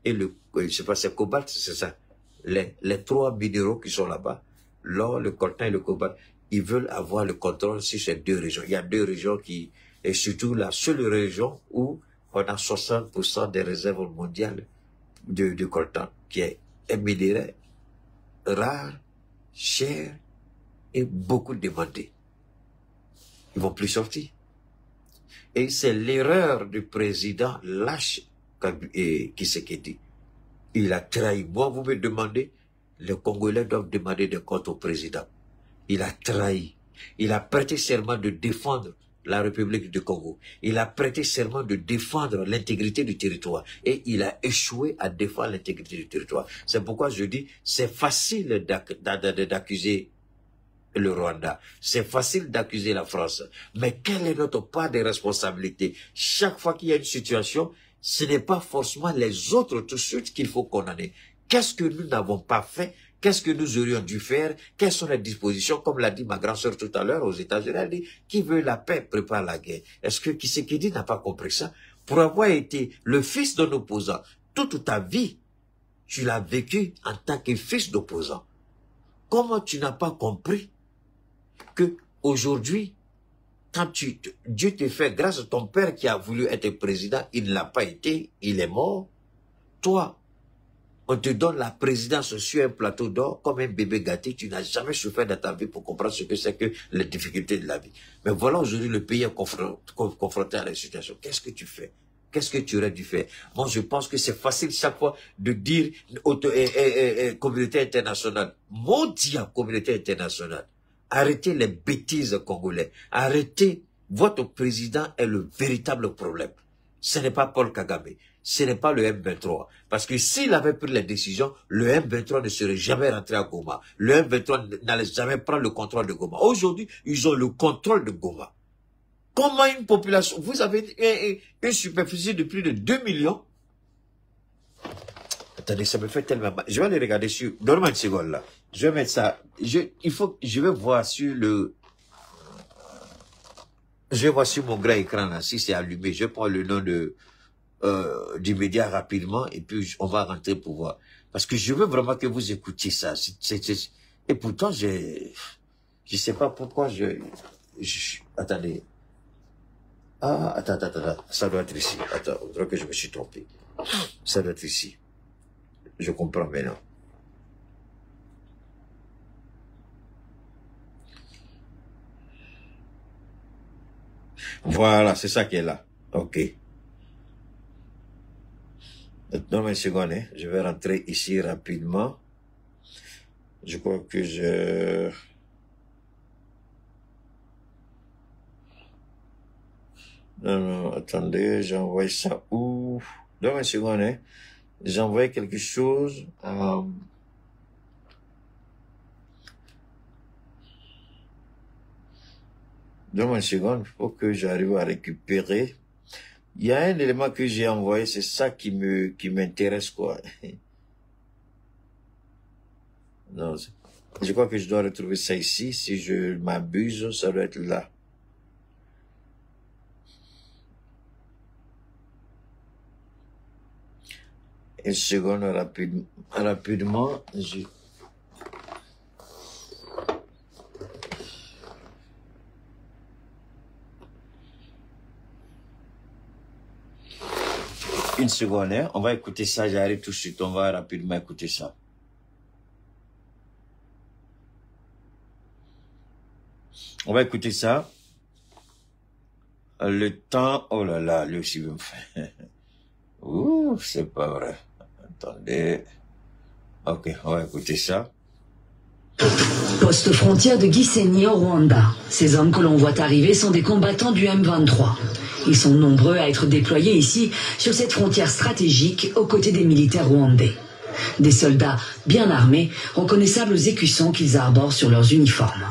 et le, je sais pas, c'est cobalt, c'est ça. Les trois minéraux qui sont là-bas, l'or, le coltan et le cobalt, ils veulent avoir le contrôle sur ces deux régions. Il y a deux régions qui, et surtout la seule région où on a 60% des réserves mondiales de coltan, qui est un minerai rare, cher et beaucoup demandé. Ils vont plus sortir. Et c'est l'erreur du président lâche Tshisekedi. Il a trahi. Moi, vous me demandez, les Congolais doivent demander des comptes au président. Il a trahi. Il a prêté serment de défendre la République du Congo. Il a prêté serment de défendre l'intégrité du territoire. Et il a échoué à défendre l'intégrité du territoire. C'est pourquoi je dis, c'est facile d'accuser le Rwanda. C'est facile d'accuser la France. Mais quelle est notre part de responsabilité? Chaque fois qu'il y a une situation, ce n'est pas forcément les autres tout de suite qu'il faut condamner. Qu'est-ce que nous n'avons pas fait? Qu'est-ce que nous aurions dû faire? Quelles sont les dispositions? Comme l'a dit ma grande-sœur tout à l'heure aux États-Unis, elle dit, qui veut la paix prépare la guerre. Est-ce que Tshisekedi n'a pas compris ça? Pour avoir été le fils d'un opposant, toute ta vie, tu l'as vécu en tant que fils d'opposant. Comment tu n'as pas compris que aujourd'hui, quand Dieu te fait grâce à ton père qui a voulu être président, il ne l'a pas été, il est mort. Toi, on te donne la présidence sur un plateau d'or comme un bébé gâté, tu n'as jamais souffert dans ta vie pour comprendre ce que c'est que les difficultés de la vie. Mais voilà aujourd'hui le pays est confronté à la situation. Qu'est-ce que tu fais? Qu'est-ce que tu aurais dû faire? Moi, je pense que c'est facile chaque fois de dire communauté internationale. Mondiale, communauté internationale. Arrêtez les bêtises congolais. Arrêtez. Votre président est le véritable problème. Ce n'est pas Paul Kagame. Ce n'est pas le M23. Parce que s'il avait pris les décisions, le M23 ne serait jamais rentré à Goma. Le M23 n'allait jamais prendre le contrôle de Goma. Aujourd'hui, ils ont le contrôle de Goma. Comment une population... Vous avez une superficie de plus de 2 millions. Attendez, ça me fait tellement mal. Je vais aller regarder sur... Donne-moi une seconde là. Je vais mettre ça. Je vais voir sur le... Je vais voir sur mon grand écran là, si c'est allumé. Je prends le nom du média rapidement et puis on va rentrer pour voir. Parce que je veux vraiment que vous écoutiez ça. Et pourtant, je sais pas pourquoi attendez. Ah, attends. Ça doit être ici. Attends, on dirait que je me suis trompé. Ça doit être ici. Je comprends maintenant. Voilà, c'est ça qui est là. Ok. Donne-moi une seconde, hein. Je vais rentrer ici rapidement. Je crois que Non, attendez, j'ai envoyé ça où? Donne-moi une seconde, hein. J'ai envoyé quelque chose. Donne-moi une seconde, il faut que j'arrive à récupérer. Il y a un élément que j'ai envoyé, c'est ça qui m'intéresse, quoi. Non, je crois que je dois retrouver ça ici. Si je m'abuse, ça doit être là. Une seconde, rapidement. Une seconde, hein. On va écouter ça, j'arrive tout de suite. On va rapidement écouter ça. On va écouter ça. Le temps, oh là là, lui aussi veut me faire. Ouh, c'est pas vrai. Attendez. Ok, on va écouter ça. Poste frontière de Gisenyi au Rwanda. Ces hommes que l'on voit arriver sont des combattants du M23. Ils sont nombreux à être déployés ici, sur cette frontière stratégique, aux côtés des militaires rwandais. Des soldats bien armés, reconnaissables aux écussons qu'ils arborent sur leurs uniformes.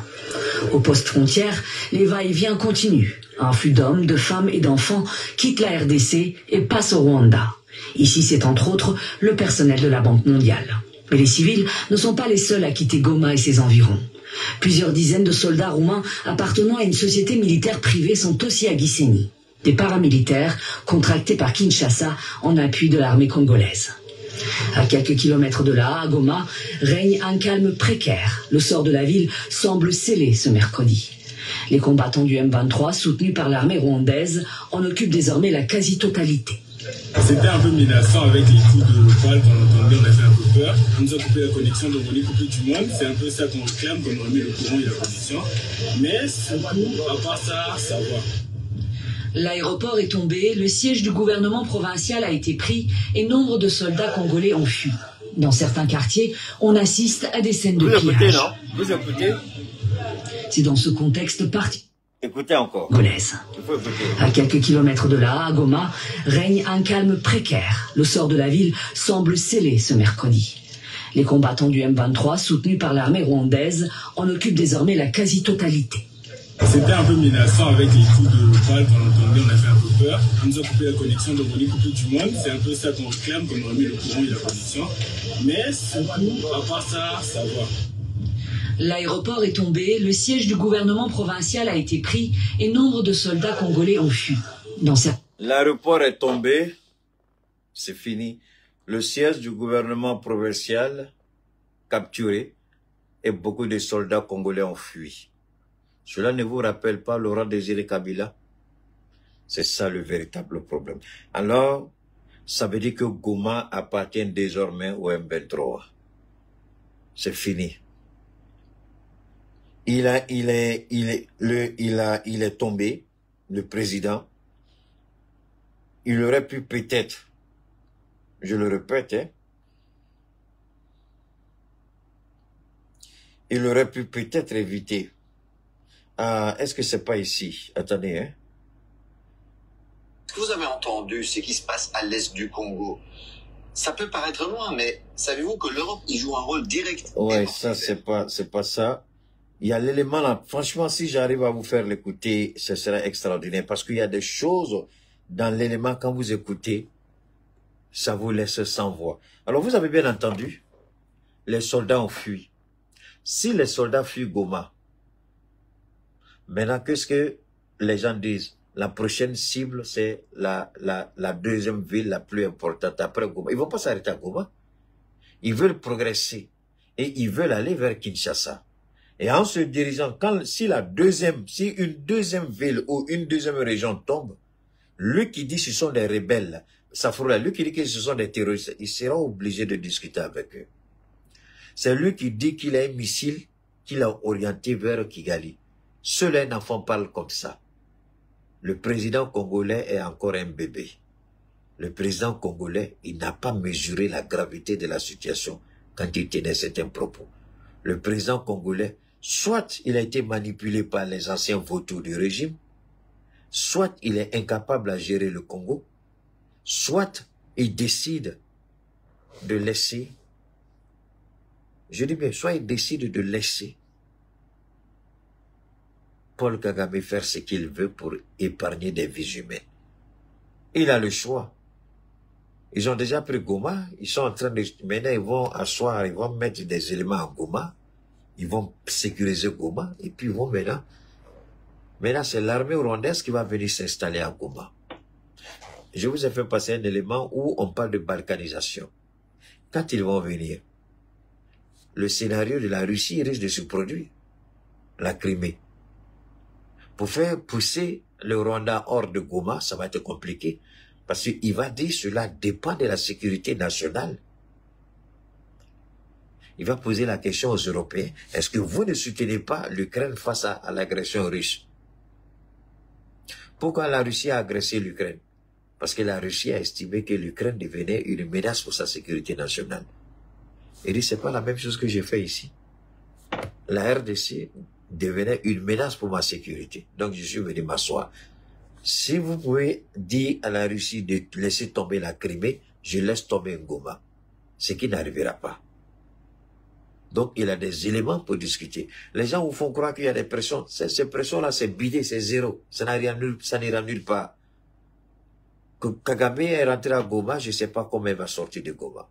Au poste frontière, les va-et-vient continuent. Un flux d'hommes, de femmes et d'enfants quitte la RDC et passe au Rwanda. Ici, c'est entre autres le personnel de la Banque mondiale. Mais les civils ne sont pas les seuls à quitter Goma et ses environs. Plusieurs dizaines de soldats roumains appartenant à une société militaire privée sont aussi à Gisenyi. Des paramilitaires contractés par Kinshasa en appui de l'armée congolaise. À quelques kilomètres de là, à Goma, règne un calme précaire. Le sort de la ville semble scellé ce mercredi. Les combattants du M23, soutenus par l'armée rwandaise, en occupent désormais la quasi-totalité. C'était un peu menaçant avec les coups de poil qu'on entendait, on a fait un peu peur. On nous a coupé la connexion, donc on est coupé du monde. C'est un peu ça qu'on réclame, qu'on remet le courant et la position. Mais surtout, à part ça, ça va. L'aéroport est tombé, le siège du gouvernement provincial a été pris et nombre de soldats congolais ont fui. Dans certains quartiers, on assiste à des scènes de pillage. Vous écoutez, non? Vous écoutez? C'est dans ce contexte particulier. Écoutez encore. Congolaise. À quelques kilomètres de là, à Goma, règne un calme précaire. Le sort de la ville semble scellé ce mercredi. Les combattants du M23, soutenus par l'armée rwandaise, en occupent désormais la quasi-totalité. C'était un peu menaçant avec les coups de poil qu'on entendait, on a fait un peu peur. On nous a coupé la connexion, donc on est coupé du monde. C'est un peu ça qu'on réclame, qu'on remet le courant et la position. Mais surtout, à part ça, ça va. L'aéroport est tombé, le siège du gouvernement provincial a été pris et nombre de soldats congolais ont fui. L'aéroport est tombé, c'est fini. Le siège du gouvernement provincial capturé et beaucoup de soldats congolais ont fui. Cela ne vous rappelle pas Laurent Désiré Kabila? C'est ça le véritable problème. Alors, ça veut dire que Goma appartient désormais au M23. C'est fini. Il est tombé, le président. Il aurait pu peut-être, je le répète, hein, il aurait pu peut-être éviter. Est-ce que c'est pas ici? Attendez, hein. Ce que vous avez entendu, c'est qui se passe à l'est du Congo. Ça peut paraître loin, mais savez-vous que l'Europe y joue un rôle direct? Ouais, ça c'est pas ça. Il y a l'élément là. Franchement, si j'arrive à vous faire l'écouter, ce serait extraordinaire parce qu'il y a des choses dans l'élément quand vous écoutez, ça vous laisse sans voix. Alors vous avez bien entendu, les soldats ont fui. Si les soldats fuient Goma, maintenant qu'est-ce que les gens disent? La prochaine cible, c'est la deuxième ville la plus importante après Goma. Ils vont pas s'arrêter à Goma. Ils veulent progresser et ils veulent aller vers Kinshasa. Et en se dirigeant, si une deuxième ville ou une deuxième région tombe, lui qui dit ce sont des rebelles, lui qui dit que ce sont des terroristes, il sera obligé de discuter avec eux. C'est lui qui dit qu'il a un missile qu'il a orienté vers Kigali. Seul un enfant parle comme ça. Le président congolais est encore un bébé. Le président congolais, il n'a pas mesuré la gravité de la situation quand il tenait certains propos. Le président congolais, soit il a été manipulé par les anciens vautours du régime, soit il est incapable à gérer le Congo, soit il décide de laisser, je dis bien, soit il décide de laisser Paul Kagame faire ce qu'il veut pour épargner des vies humaines. Il a le choix. Ils ont déjà pris Goma, ils sont en train de... Maintenant, ils vont asseoir, ils vont mettre des éléments à Goma, ils vont sécuriser Goma, et puis ils vont maintenant... Maintenant, c'est l'armée rwandaise qui va venir s'installer à Goma. Je vous ai fait passer un élément où on parle de balkanisation. Quand ils vont venir, le scénario de la Russie risque de se produire. La Crimée. Pour faire pousser le Rwanda hors de Goma, ça va être compliqué. Parce qu'il va dire cela dépend de la sécurité nationale. Il va poser la question aux Européens. Est-ce que vous ne soutenez pas l'Ukraine face à l'agression russe? Pourquoi la Russie a agressé l'Ukraine? Parce que la Russie a estimé que l'Ukraine devenait une menace pour sa sécurité nationale. Il dit, c'est pas la même chose que j'ai fait ici. La RDC devenait une menace pour ma sécurité. Donc je suis venu m'asseoir. Si vous pouvez dire à la Russie de laisser tomber la Crimée, je laisse tomber Goma. Ce qui n'arrivera pas. Donc il a des éléments pour discuter. Les gens vous font croire qu'il y a des pressions. Ces pressions-là, c'est bidé, c'est zéro. Ça n'ira nulle part. Que Kagame est rentré à Goma, je ne sais pas comment il va sortir de Goma.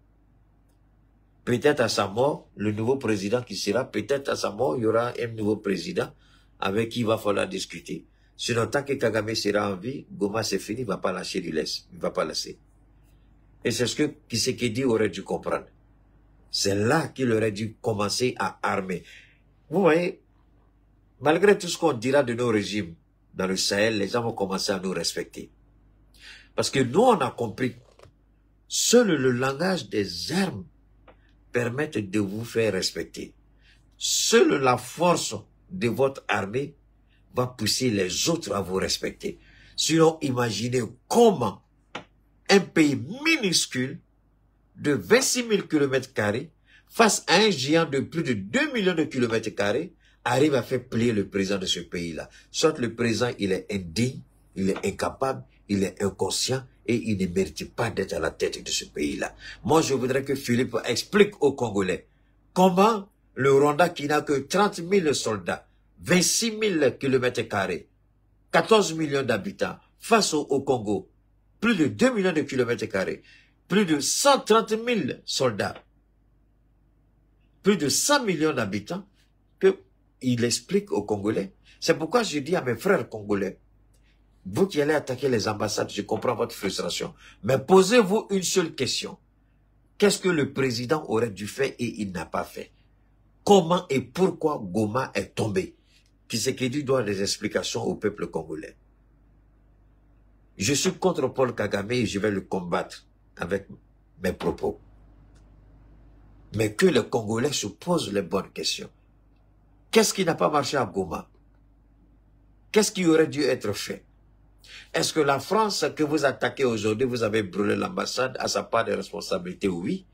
Peut-être à sa mort, le nouveau président qui sera, peut-être à sa mort, il y aura un nouveau président avec qui il va falloir discuter. Sinon, tant que Kagame sera en vie, Goma c'est fini, il ne va pas lâcher du laisse. Il ne va pas laisser. Et c'est ce que Tshisekedi aurait dû comprendre. C'est là qu'il aurait dû commencer à armer. Vous voyez, malgré tout ce qu'on dira de nos régimes dans le Sahel, les gens vont commencer à nous respecter. Parce que nous, on a compris, seul le langage des armes permet de vous faire respecter. Seule la force de votre armée va pousser les autres à vous respecter. Sinon, imaginez comment un pays minuscule de 26 000 km² face à un géant de plus de 2 millions de km² arrive à faire plier le président de ce pays-là. Soit le président, il est indigne, il est incapable, il est inconscient et il ne mérite pas d'être à la tête de ce pays-là. Moi, je voudrais que Philippe explique aux Congolais comment le Rwanda qui n'a que 30 000 soldats, 26 000 km², 14 millions d'habitants, face au Congo, plus de 2 millions de km², plus de 130 000 soldats, plus de 100 millions d'habitants, qu'il explique aux Congolais. C'est pourquoi je dis à mes frères congolais, vous qui allez attaquer les ambassades, je comprends votre frustration, mais posez-vous une seule question. Qu'est-ce que le président aurait dû faire et il n'a pas fait? Comment et pourquoi Goma est tombé? Tshisekedi doit des explications au peuple congolais. Je suis contre Paul Kagame et je vais le combattre avec mes propos. Mais que les Congolais se posent les bonnes questions. Qu'est-ce qui n'a pas marché à Goma? Qu'est-ce qui aurait dû être fait? Est-ce que la France que vous attaquez aujourd'hui, vous avez brûlé l'ambassade à sa part de responsabilité? Oui.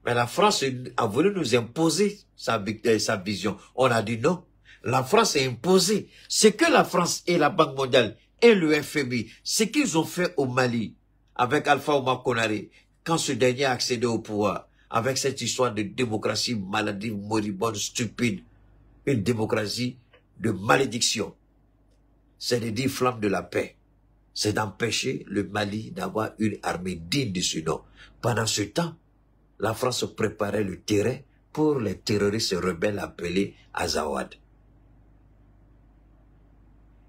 Mais la France a voulu nous imposer sa vision. On a dit non. La France a imposé. Ce que la France et la Banque mondiale et le FMI, ce qu'ils ont fait au Mali, avec Alpha Oumar Konaré, quand ce dernier a accédé au pouvoir, avec cette histoire de démocratie maladive, moribonde, stupide, une démocratie de malédiction, c'est de dire flamme de la paix. C'est d'empêcher le Mali d'avoir une armée digne de ce nom. Pendant ce temps, la France préparait le terrain pour les terroristes rebelles appelés Azawad.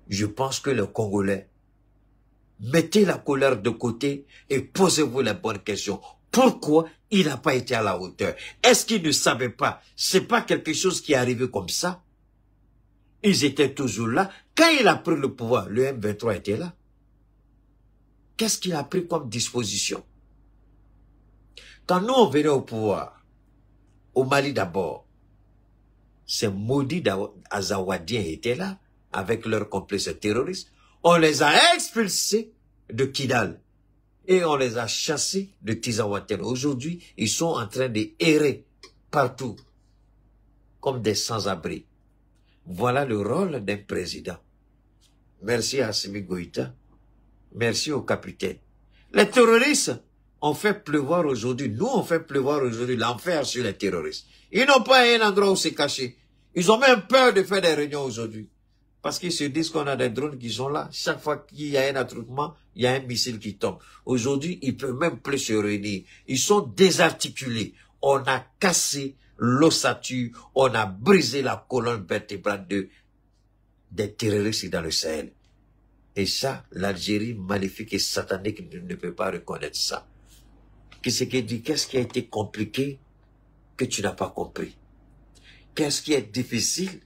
Je pense que les Congolais, mettez la colère de côté et posez-vous les bonnes questions. Pourquoi il n'a pas été à la hauteur? Est-ce qu'il ne savait pas? C'est pas quelque chose qui est arrivé comme ça. Ils étaient toujours là. Quand il a pris le pouvoir, le M23 était là. Qu'est-ce qu'il a pris comme disposition? Quand nous on venait au pouvoir, au Mali d'abord, ces maudits Azawadiens étaient là, avec leurs complices terroristes. On les a expulsés de Kidal et on les a chassés de Tizawaten. Aujourd'hui, ils sont en train d'errer partout, comme des sans-abri. Voilà le rôle d'un président. Merci à Assimi Goïta. Merci au capitaine. Les terroristes ont fait pleuvoir aujourd'hui, nous on fait pleuvoir aujourd'hui l'enfer sur les terroristes. Ils n'ont pas un endroit où se cacher. Ils ont même peur de faire des réunions aujourd'hui. Parce qu'ils se disent qu'on a des drones qui sont là. Chaque fois qu'il y a un attroupement, il y a un missile qui tombe. Aujourd'hui, ils ne peuvent même plus se réunir. Ils sont désarticulés. On a cassé l'ossature, on a brisé la colonne vertébrale des terroristes dans le Sahel. Et ça, l'Algérie maléfique et satanique ne peut pas reconnaître ça. Qu'est-ce qui a été compliqué que tu n'as pas compris? Qu'est-ce qui est difficile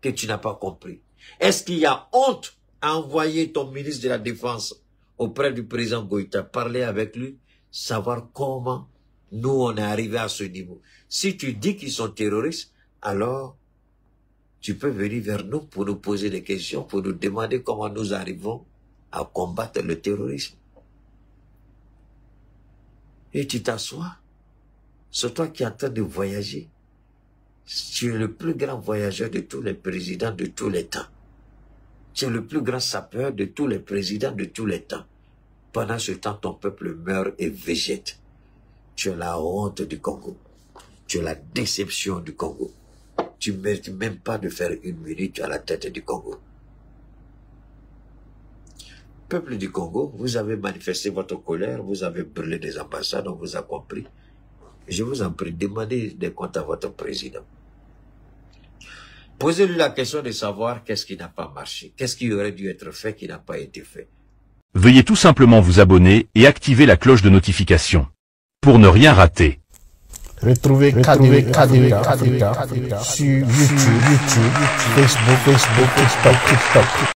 que tu n'as pas compris? Est-ce qu'il y a honte à envoyer ton ministre de la Défense auprès du président Goïta, parler avec lui, savoir comment nous on est arrivé à ce niveau? Si tu dis qu'ils sont terroristes, alors tu peux venir vers nous pour nous poser des questions, pour nous demander comment nous arrivons à combattre le terrorisme. Et tu t'assois. C'est toi qui es en train de voyager. Tu es le plus grand voyageur de tous les présidents de tous les temps. Tu es le plus grand sapeur de tous les présidents de tous les temps. Pendant ce temps, ton peuple meurt et végète. Tu es la honte du Congo. Tu es la déception du Congo. Tu ne mérites même pas de faire une minute à la tête du Congo. Peuple du Congo, vous avez manifesté votre colère, vous avez brûlé des ambassades, on vous a compris. Je vous en prie, demandez des comptes à votre président. Posez-lui la question de savoir qu'est-ce qui n'a pas marché, qu'est-ce qui aurait dû être fait qui n'a pas été fait. Veuillez tout simplement vous abonner et activer la cloche de notification pour ne rien rater. Retrouvez KDV sur YouTube, Facebook, TikTok.